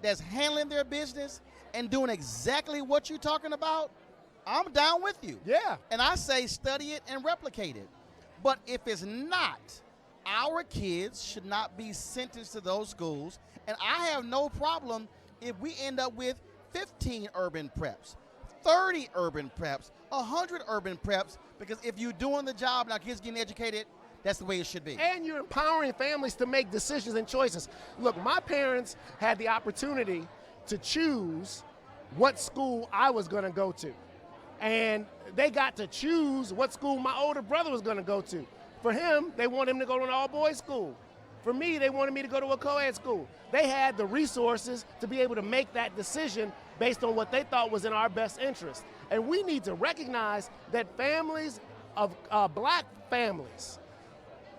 A: that's handling their business and doing exactly what you're talking about, I'm down with you.
O: Yeah.
A: And I say study it and replicate it. But if it's not, our kids should not be sentenced to those schools. And I have no problem if we end up with 15 urban preps, 30 urban preps, 100 urban preps, because if you're doing the job and our kids getting educated, that's the way it should be.
O: And you're empowering families to make decisions and choices. Look, my parents had the opportunity to choose what school I was going to go to. And they got to choose what school my older brother was going to go to. For him, they wanted him to go to an all-boys school. For me, they wanted me to go to a co-ed school. They had the resources to be able to make that decision based on what they thought was in our best interest. And we need to recognize that families of black families,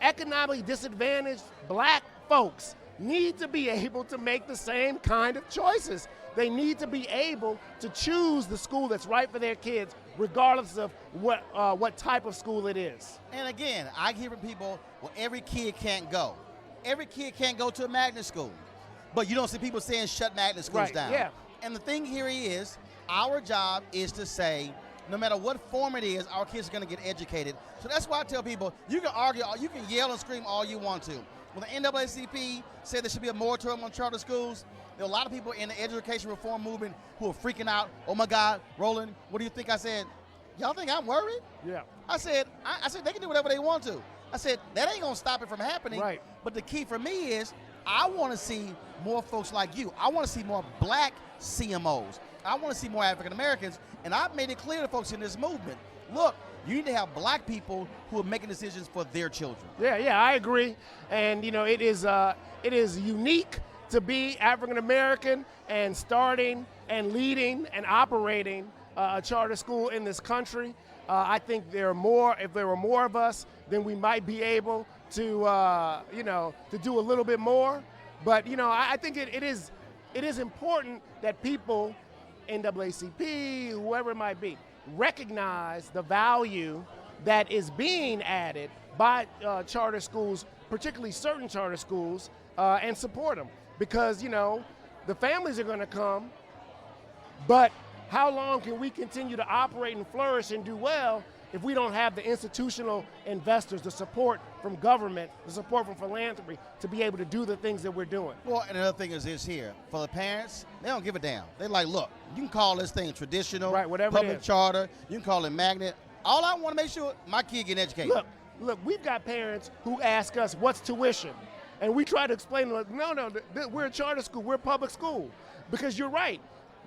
O: economically disadvantaged black folks, need to be able to make the same kind of choices. They need to be able to choose the school that's right for their kids, regardless of what type of school it is.
A: And again, I hear from people, well, every kid can't go. Every kid can't go to a magnet school. But you don't see people saying shut magnet schools down.
O: Yeah.
A: And the thing here is, our job is to say, no matter what form it is, our kids are going to get educated. So that's why I tell people, you can argue, you can yell and scream all you want to. When the NAACP said there should be a moratorium on charter schools, there are a lot of people in the education reform movement who are freaking out. Oh my God, Roland, what do you think? I said, y'all think I'm worried?
O: Yeah.
A: I said they can do whatever they want to. I said, that ain't gonna stop it from happening.
O: Right.
A: But the key for me is, I wanna see more folks like you. I wanna see more black CMOs. I wanna see more African Americans, and I've made it clear to folks in this movement, look, you need to have black people who are making decisions for their children.
O: Yeah, I agree. And it is unique to be African American and starting and leading and operating a charter school in this country. I think if there were more of us, then we might be able to to do a little bit more. But I think it is important that people, NAACP, whoever it might be, recognize the value that is being added by charter schools, particularly certain charter schools, and support them. Because, the families are going to come, but how long can we continue to operate and flourish and do well if we don't have the institutional investors, the support from government, the support from philanthropy to be able to do the things that we're doing?
A: Well, and another thing is this here. For the parents, they don't give a damn. They're like, look, you can call this thing traditional,
O: right, whatever
A: public charter, you can call it magnet. All I want to make sure my kid get educated.
O: Look, we've got parents who ask us, what's tuition? And we try to explain to them, no, we're a charter school, we're a public school. Because you're right.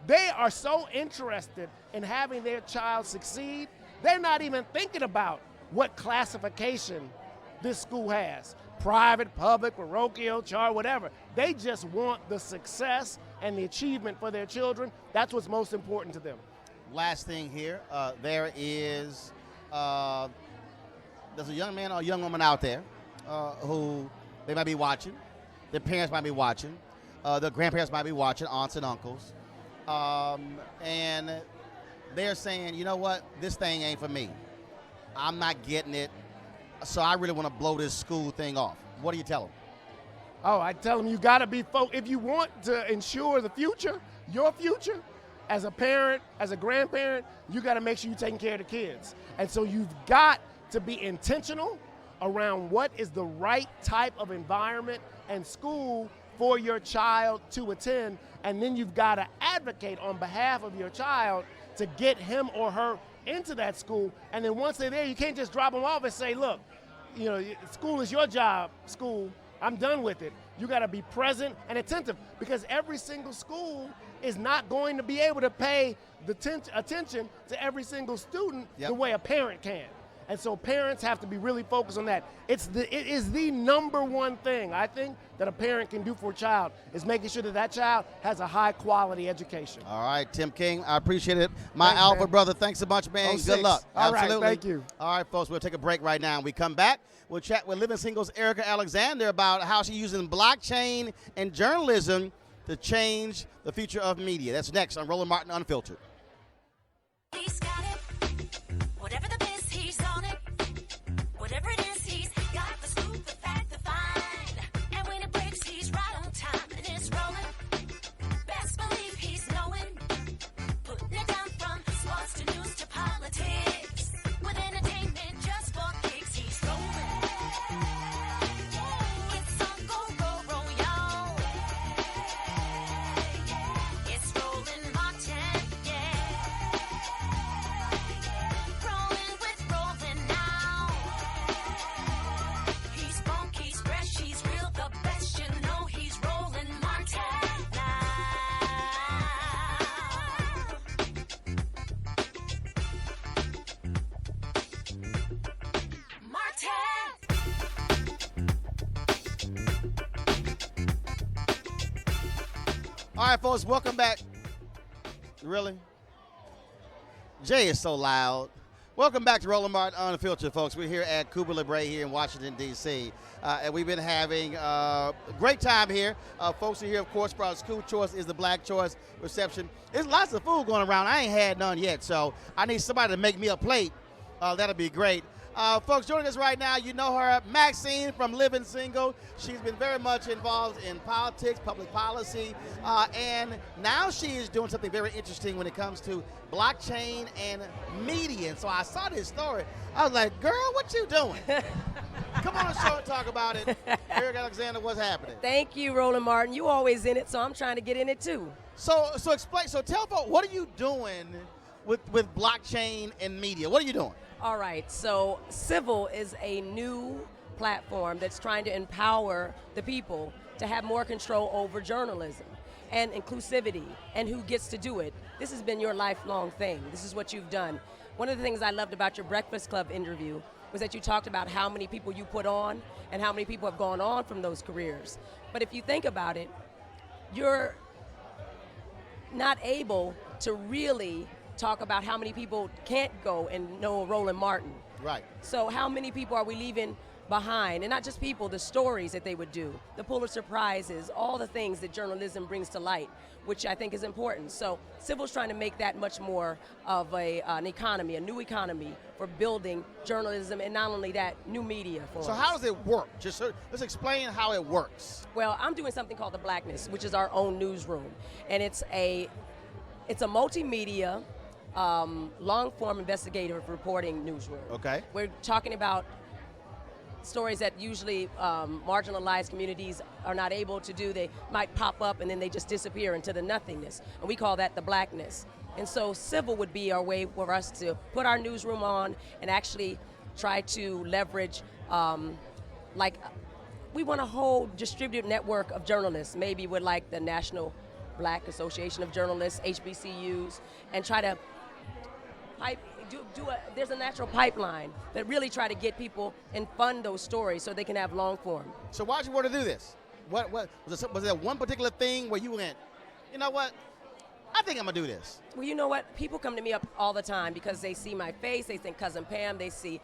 O: They are so interested in having their child succeed, they're not even thinking about what classification this school has. Private, public, parochial, charter, whatever. They just want the success and the achievement for their children. That's what's most important to them.
A: Last thing here, there is, there's a young man or a young woman out there who they might be watching, their parents might be watching, their grandparents might be watching, aunts and uncles. And they're saying, you know what, this thing ain't for me. I'm not getting it, so I really want to blow this school thing off. What do you tell them?
O: Oh, I tell them you got to be if you want to ensure the future, your future, as a parent, as a grandparent, you got to make sure you're taking care of the kids. And so you've got to be intentional around what is the right type of environment and school for your child to attend, and then you've got to advocate on behalf of your child to get him or her into that school. And then once they're there, you can't just drop them off and say, look, you know, school is your job, school, I'm done with it. You got to be present and attentive, because every single school is not going to be able to pay the attention to every single student the way a parent can. And so parents have to be really focused on that. It is the number one thing I think that a parent can do for a child, is making sure that that child has a high quality education.
A: All right, Tim King, I appreciate it. My
O: Thanks,
A: alpha
O: man.
A: brother, thanks a bunch, man.
O: 06.
A: Good luck.
O: All right,
A: Absolutely.
O: thank you.
A: All right, folks, we'll take a break right now. When we come back, we'll chat with Living Singles Erica Alexander about how she's using blockchain and journalism to change the future of media. That's next on Roland Martin Unfiltered.
P: He's got it. Whatever the biz, he's on it. Whatever it is, he's got the scoop, the fact, the find. And when it breaks, he's right on time and it's rolling. Best believe he's knowing. Putting it down from sports to news to politics. With entertainment just for kicks, he's rolling. It's on go, y'all. It's Roland Martin, yeah. Rolling with Roland now. He's funky, he's fresh, he's real, the best, you know he's Roland Martin now. Martin!
A: All right, folks, welcome back. Really? Jay is so loud. Welcome back to Roland Martin Unfiltered, folks. We're here at Cuba Libre here in Washington, D.C., and we've been having a great time here. Folks are here, of course, for our school choice is the Black Choice reception. There's lots of food going around. I ain't had none yet, so I need somebody to make me a plate. That'll be great. Folks, joining us right now, you know her, Maxine from Living Single. She's been very much involved in politics, public policy, and now she is doing something very interesting when it comes to blockchain and media. And so I saw this story. I was like, girl, what you doing? Come on the show and talk about it. Eric Alexander, what's happening?
Q: Thank you, Roland Martin. You always in it, so I'm trying to get in it too.
A: So explain, so tell folks, what are you doing with blockchain and media? What are you doing?
Q: All right, so Civil is a new platform that's trying to empower the people to have more control over journalism and inclusivity and who gets to do it. This has been your lifelong thing. This is what you've done. One of the things I loved about your Breakfast Club interview was that you talked about how many people you put on and how many people have gone on from those careers. But if you think about it, you're not able to really talk about how many people can't go and know Roland Martin.
A: Right.
Q: So how many people are we leaving behind? And not just people, the stories that they would do, the Pulitzer Prizes, all the things that journalism brings to light, which I think is important. So Civil's trying to make that much more of an economy, a new economy for building journalism, and not only that, new media forms.
A: So how does it work? Let's explain how it works.
Q: Well, I'm doing something called The Blackness, which is our own newsroom. And it's a multimedia, long-form investigative reporting newsroom.
A: Okay.
Q: We're talking about stories that usually marginalized communities are not able to do. They might pop up and then they just disappear into the nothingness. And we call that the blackness. And so Civil would be our way for us to put our newsroom on and actually try to leverage, we want a whole distributed network of journalists, maybe with like the National Black Association of Journalists, HBCUs, and try to there's a natural pipeline that really try to get people and fund those stories so they can have long form.
A: So why did you want to do this? What was there one particular thing where you went, you know what? I think I'm gonna do this.
Q: Well, you know what? People come to me up all the time because they see my face, they think Cousin Pam, they see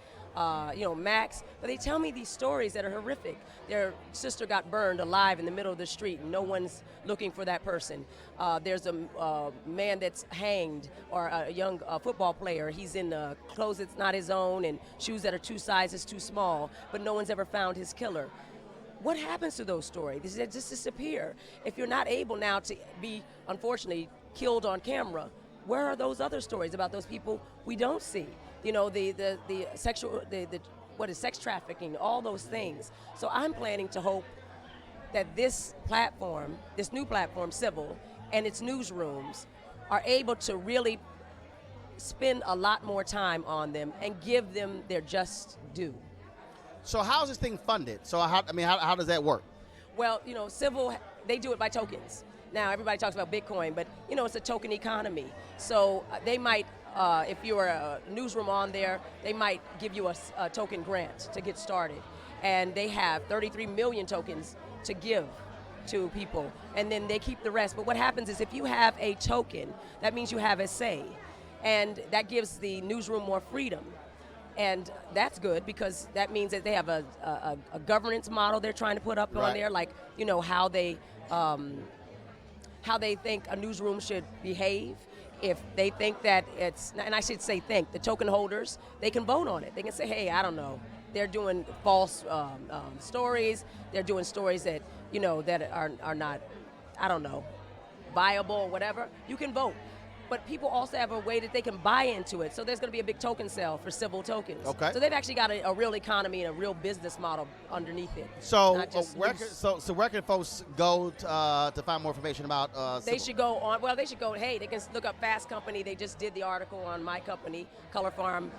Q: Max, but they tell me these stories that are horrific. Their sister got burned alive in the middle of the street and no one's looking for that person. There's a man that's hanged, or a young football player. He's in clothes that's not his own and shoes that are 2 sizes too small, but no one's ever found his killer. What happens to those stories? They just disappear. If you're not able now to be, unfortunately, killed on camera, where are those other stories about those people we don't see? You know, the sex trafficking, all those things. So I'm planning to hope that this platform, this new platform, Civil, and its newsrooms are able to really spend a lot more time on them and give them their just due.
A: So how's this thing funded? So how does that work?
Q: Well, Civil, they do it by tokens. Now, everybody talks about Bitcoin, but, it's a token economy. So they might, if you're a newsroom on there, they might give you a token grant to get started. And they have 33 million tokens to give to people, and then they keep the rest. But what happens is if you have a token, that means you have a say, and that gives the newsroom more freedom. And that's good because that means that they have a governance model they're trying to put up on there, like how they think a newsroom should behave. If they think that it's, and I should say think, the token holders, they can vote on it. They can say, hey, I don't know, they're doing false stories. They're doing stories that that are not, I don't know, viable or whatever. You can vote. But people also have a way that they can buy into it. So there's going to be a big token sale for Civil tokens.
A: Okay.
Q: So they've actually got a real economy and a real business model underneath it.
A: So where can folks go to find more information about
Q: They
A: Civil?
Q: should go on, they should go, hey, they can look up Fast Company. They just did the article on my company, Color Farm,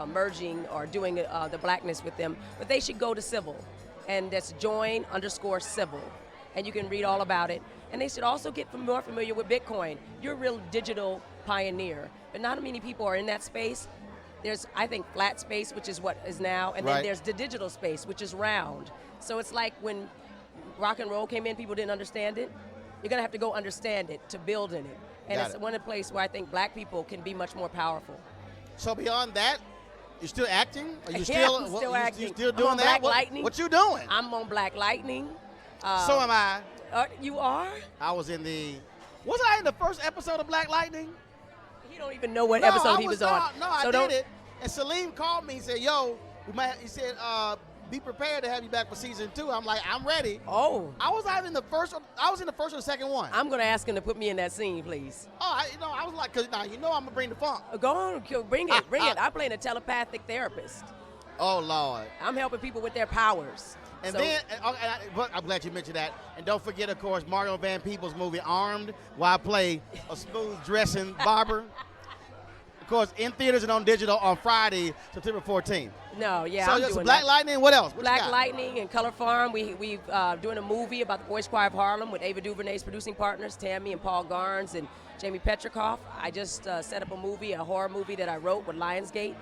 Q: merging or doing the blackness with them. But they should go to Civil, and that's join_Civil. And you can read all about it. And they should also get more familiar with Bitcoin. You're a real digital pioneer, but not many people are in that space. There's, I think, flat space, which is what is now, and then there's the digital space, which is round. So it's like when rock and roll came in, people didn't understand it. You're gonna have to go understand it to build in it. And it's one of the places where I think black people can be much more powerful.
A: So beyond that, you're still acting? Are you
Q: I'm still acting.
A: You still
Q: I'm
A: doing
Q: on
A: that?
Q: Black Lightning.
A: What you doing?
Q: I'm on Black Lightning.
A: So am I.
Q: You are?
A: I was in wasn't I in the first episode of Black Lightning?
Q: You don't even know what episode he was on.
A: No, I did it. And Salim called me and said, yo, he said, be prepared to have you back for season 2. I'm like, I'm ready.
Q: Oh.
A: I was in the first or the second one.
Q: I'm going to ask him to put me in that scene, please.
A: Oh, I was like, because now I'm going to bring the funk.
Q: Go on, bring it, bring it. I'm playing a telepathic therapist.
A: Oh, Lord.
Q: I'm helping people with their powers.
A: And then, I'm glad you mentioned that. And don't forget, of course, Mario Van Peebles' movie Armed, where I play a smooth-dressing barber. Of course, in theaters and on digital on Friday, September 14th.
Q: No, yeah,
A: so
Q: I'm doing
A: Black
Q: that.
A: Lightning, what else?
Q: Black Lightning and Color Farm. We've doing a movie about the Boys Choir of Harlem with Ava DuVernay's producing partners, Tammy and Paul Garnes and Jamie Petrikoff. I just set up a movie, a horror movie that I wrote with Lionsgate.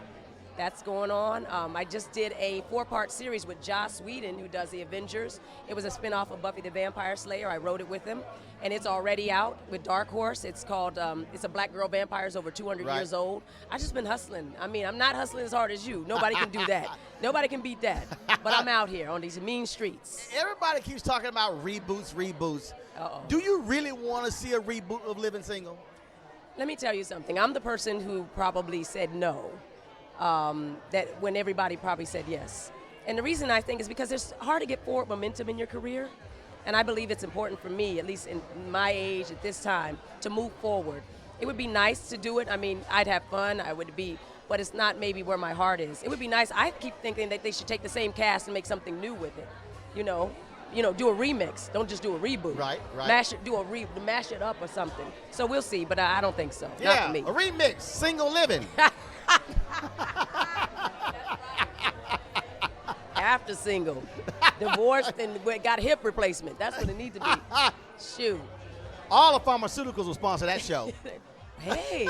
Q: That's going on. I just did a 4-part series with Joss Whedon, who does The Avengers. It was a spinoff of Buffy the Vampire Slayer. I wrote it with him, and it's already out with Dark Horse. It's called, it's a black girl vampires over 200 years old. I've just been hustling. I mean, I'm not hustling as hard as you. Nobody can do that. Nobody can beat that. But I'm out here on these mean streets.
A: Everybody keeps talking about reboots.
Q: Uh-oh.
A: Do you really want to see a reboot of Living Single?
Q: Let me tell you something. I'm the person who probably said no. That when everybody probably said yes. And the reason I think is because it's hard to get forward momentum in your career. And I believe it's important for me, at least in my age at this time, to move forward. It would be nice to do it. I mean, I'd have fun. But it's not maybe where my heart is. It would be nice. I keep thinking that they should take the same cast and make something new with it. Do a remix. Don't just do a reboot.
A: Right.
Q: Mash it up or something. So we'll see, but I don't think so. Not for me.
A: A remix, Single Living.
Q: After single, divorced and got hip replacement. That's what it needs to be. Shoot.
A: All the pharmaceuticals will sponsor that show.
Q: Hey,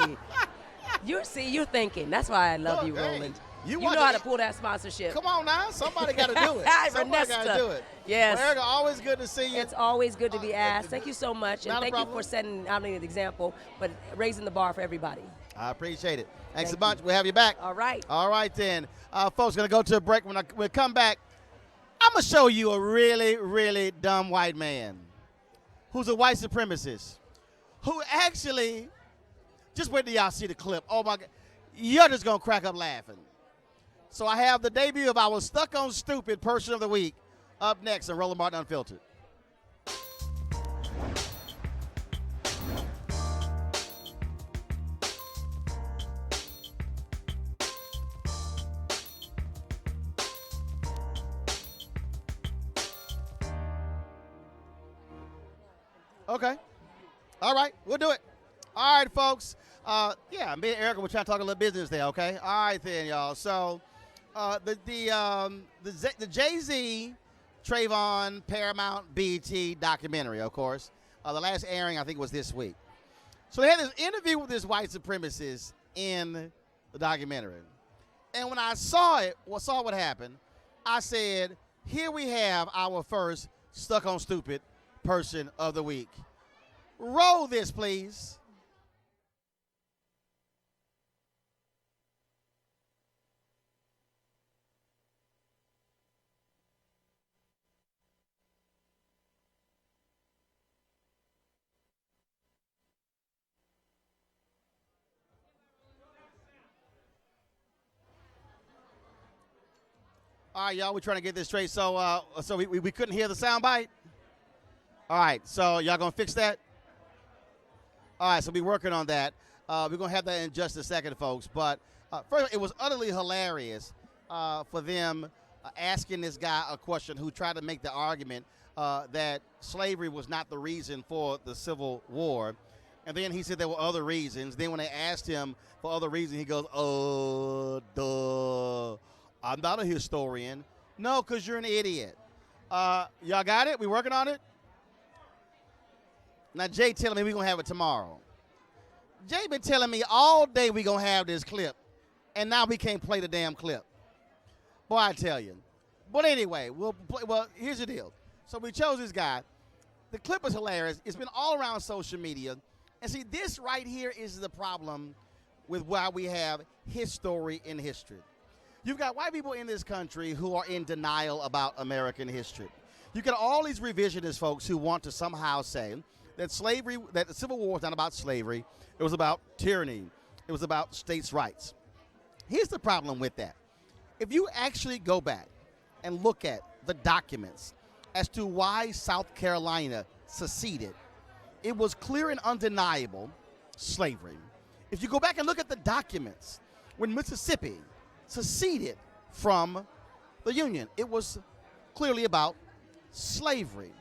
Q: you're thinking. That's why I love you, Roland. You know how to pull that sponsorship.
A: Come on now, somebody got to do it. Somebody got to do it.
Q: Yes.
A: Well, Erica, always good to see you.
Q: It's always good to be asked. Thank you so much, and thank you for setting not only an example, but raising the bar for everybody.
A: I appreciate it. Thanks a bunch. We'll have you back.
Q: All right.
A: All right, then. Folks, going to go to a break. When we come back, I'm going to show you a really, really dumb white man who's a white supremacist who actually, just wait till y'all see the clip. Oh, my God. You're just going to crack up laughing. So I have the debut of our Stuck on Stupid Person of the Week up next on Roland Martin Unfiltered.
E: Okay. All right, we'll do it. All right, folks. Yeah, me and Erica were trying to talk a little business there, okay? All right then, y'all. So the Jay-Z, Trayvon, Paramount, BET documentary, of course. The last airing, I think, was this week. So they had this interview with this white supremacist in the documentary. And when I saw what happened, I said, here we have our first Stuck on Stupid person of the week. Roll this, please. All right, y'all, we're trying to get this straight. So we couldn't hear the sound bite? All right, so y'all going to fix that? All right, so we're working on that. We're going to have that in just a second, folks. But first, it was utterly hilarious for them asking this guy a question who tried to make the argument that slavery was not the reason for the Civil War. And then he said there were other reasons. Then when they asked him for other reasons, he goes, duh. I'm not a historian. No, because you're an idiot. Y'all got it? We working on it? Now, Jay telling me we're going to have it tomorrow. Jay been telling me all day we're going to have this clip, and now we can't play the damn clip. Boy, I tell you. But anyway, well, here's the deal. So we chose this guy. The clip is hilarious. It's been all around social media. And see, this right here is the problem with why we have his story in history. You've got white people in this country who are in denial about American history. You've got all these revisionist folks who want to somehow say that slavery, that the Civil War was not about slavery. It was about tyranny. It was about states' rights. Here's the problem with that. If you actually go back and look at the documents as to why South Carolina seceded, it was clear and undeniable slavery. If you go back and look at the documents, when Mississippi seceded from the Union, it was clearly about slavery.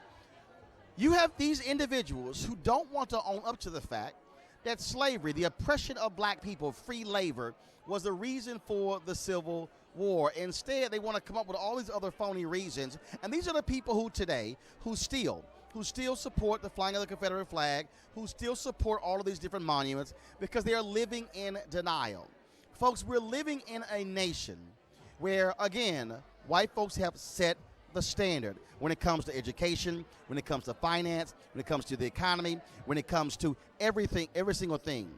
E: You have these individuals who don't want to own up to the fact that slavery, the oppression of black people, free labor, was the reason for the Civil War. Instead, they want to come up with all these other phony reasons. And these are the people who today, who still support the flying of the Confederate flag, who still support all of these different monuments, because they are living in denial. Folks, we're living in a nation where, again, white folks have set the standard when it comes to education, when it comes to finance, when it comes to the economy, when it comes to everything, every single thing.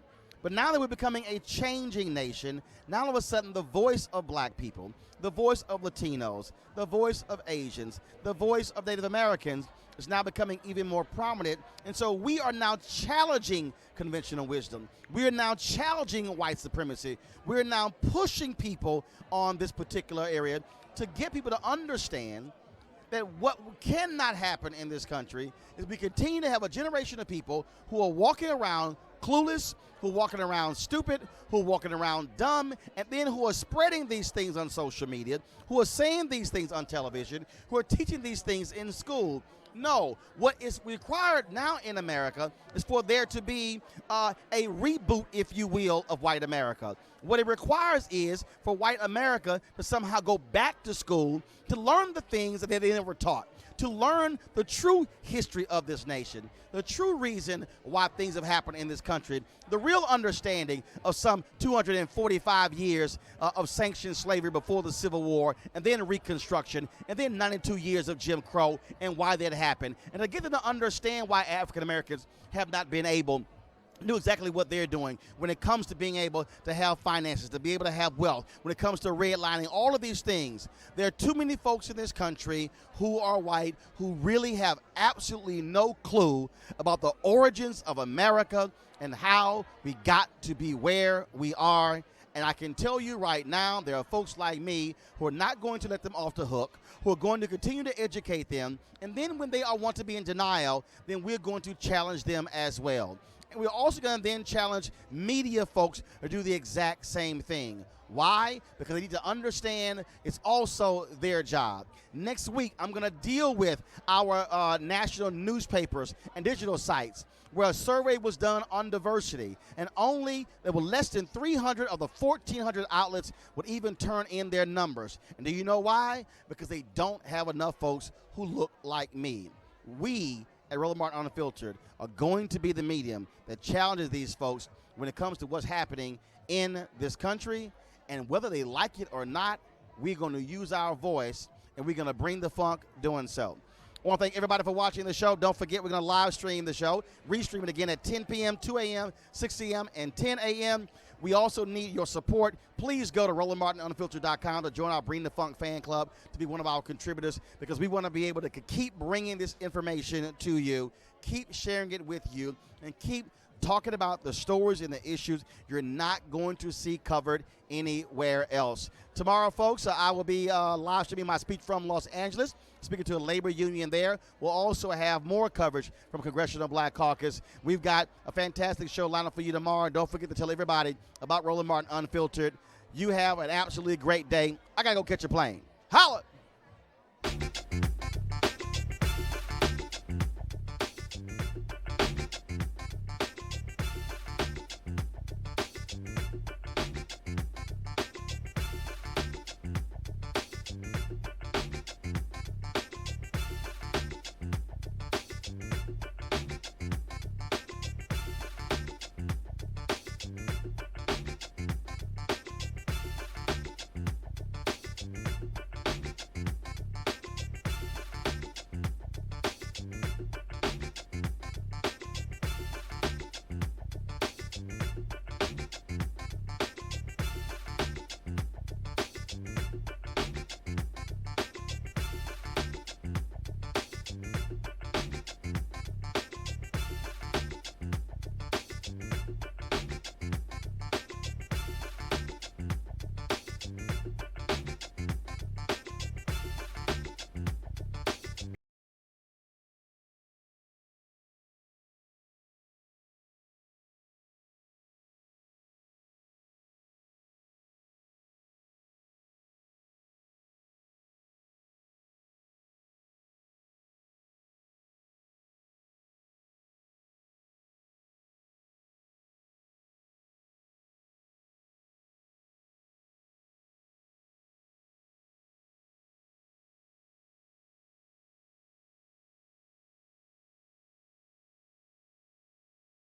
E: But now that we're becoming a changing nation, now all of a sudden the voice of black people, the voice of Latinos, the voice of Asians, the voice of Native Americans is now becoming even more prominent. And so we are now challenging conventional wisdom. We are now challenging white supremacy. We're now pushing people on this particular area to get people to understand that what cannot happen in this country is we continue to have a generation of people who are walking around clueless, who are walking around stupid, who are walking around dumb, and then who are spreading these things on social media, who are saying these things on television, who are teaching these things in school. No, what is required now in America is for there to be a reboot, if you will, of white America. What it requires is for white America to somehow go back to school to learn the things that they never taught, to learn the true history of this nation, the true reason why things have happened in this country, the real understanding of some 245 years of sanctioned slavery before the Civil War, and then Reconstruction, and then 92 years of Jim Crow, and why that happened, and to get them to understand why African Americans have not been able do exactly what they're doing when it comes to being able to have finances, to be able to have wealth, when it comes to redlining, all of these things. There are too many folks in this country who are white who really have absolutely no clue about the origins of America and how we got to be where we are. And I can tell you right now, there are folks like me who are not going to let them off the hook, who are going to continue to educate them. And then when they want to be in denial, then we're going to challenge them as well. And we're also going to then challenge media folks to do the exact same thing. Why? Because they need to understand it's also their job. Next week, I'm going to deal with our national newspapers and digital sites where a survey was done on diversity, and there were less than 300 of the 1,400 outlets would even turn in their numbers. And do you know why? Because they don't have enough folks who look like me. We at Roland Martin Unfiltered are going to be the medium that challenges these folks when it comes to what's happening in this country. And whether they like it or not, we're going to use our voice, and we're going to bring the funk doing so. I want to thank everybody for watching the show. Don't forget, we're going to live stream the show, restream it again at 10 p.m., 2 a.m., 6 a.m., and 10 a.m. We also need your support. Please go to RolandMartinUnfiltered.com to join our Bring the Funk fan club to be one of our contributors, because we want to be able to keep bringing this information to you, keep sharing it with you, and keep talking about the stories and the issues you're not going to see covered anywhere else. Tomorrow, folks, I will be live streaming my speech from Los Angeles, speaking to a labor union there. We'll also have more coverage from Congressional Black Caucus. We've got a fantastic show lined up for you tomorrow. Don't forget to tell everybody about Roland Martin Unfiltered. You have an absolutely great day. I got to go catch a plane. Holla!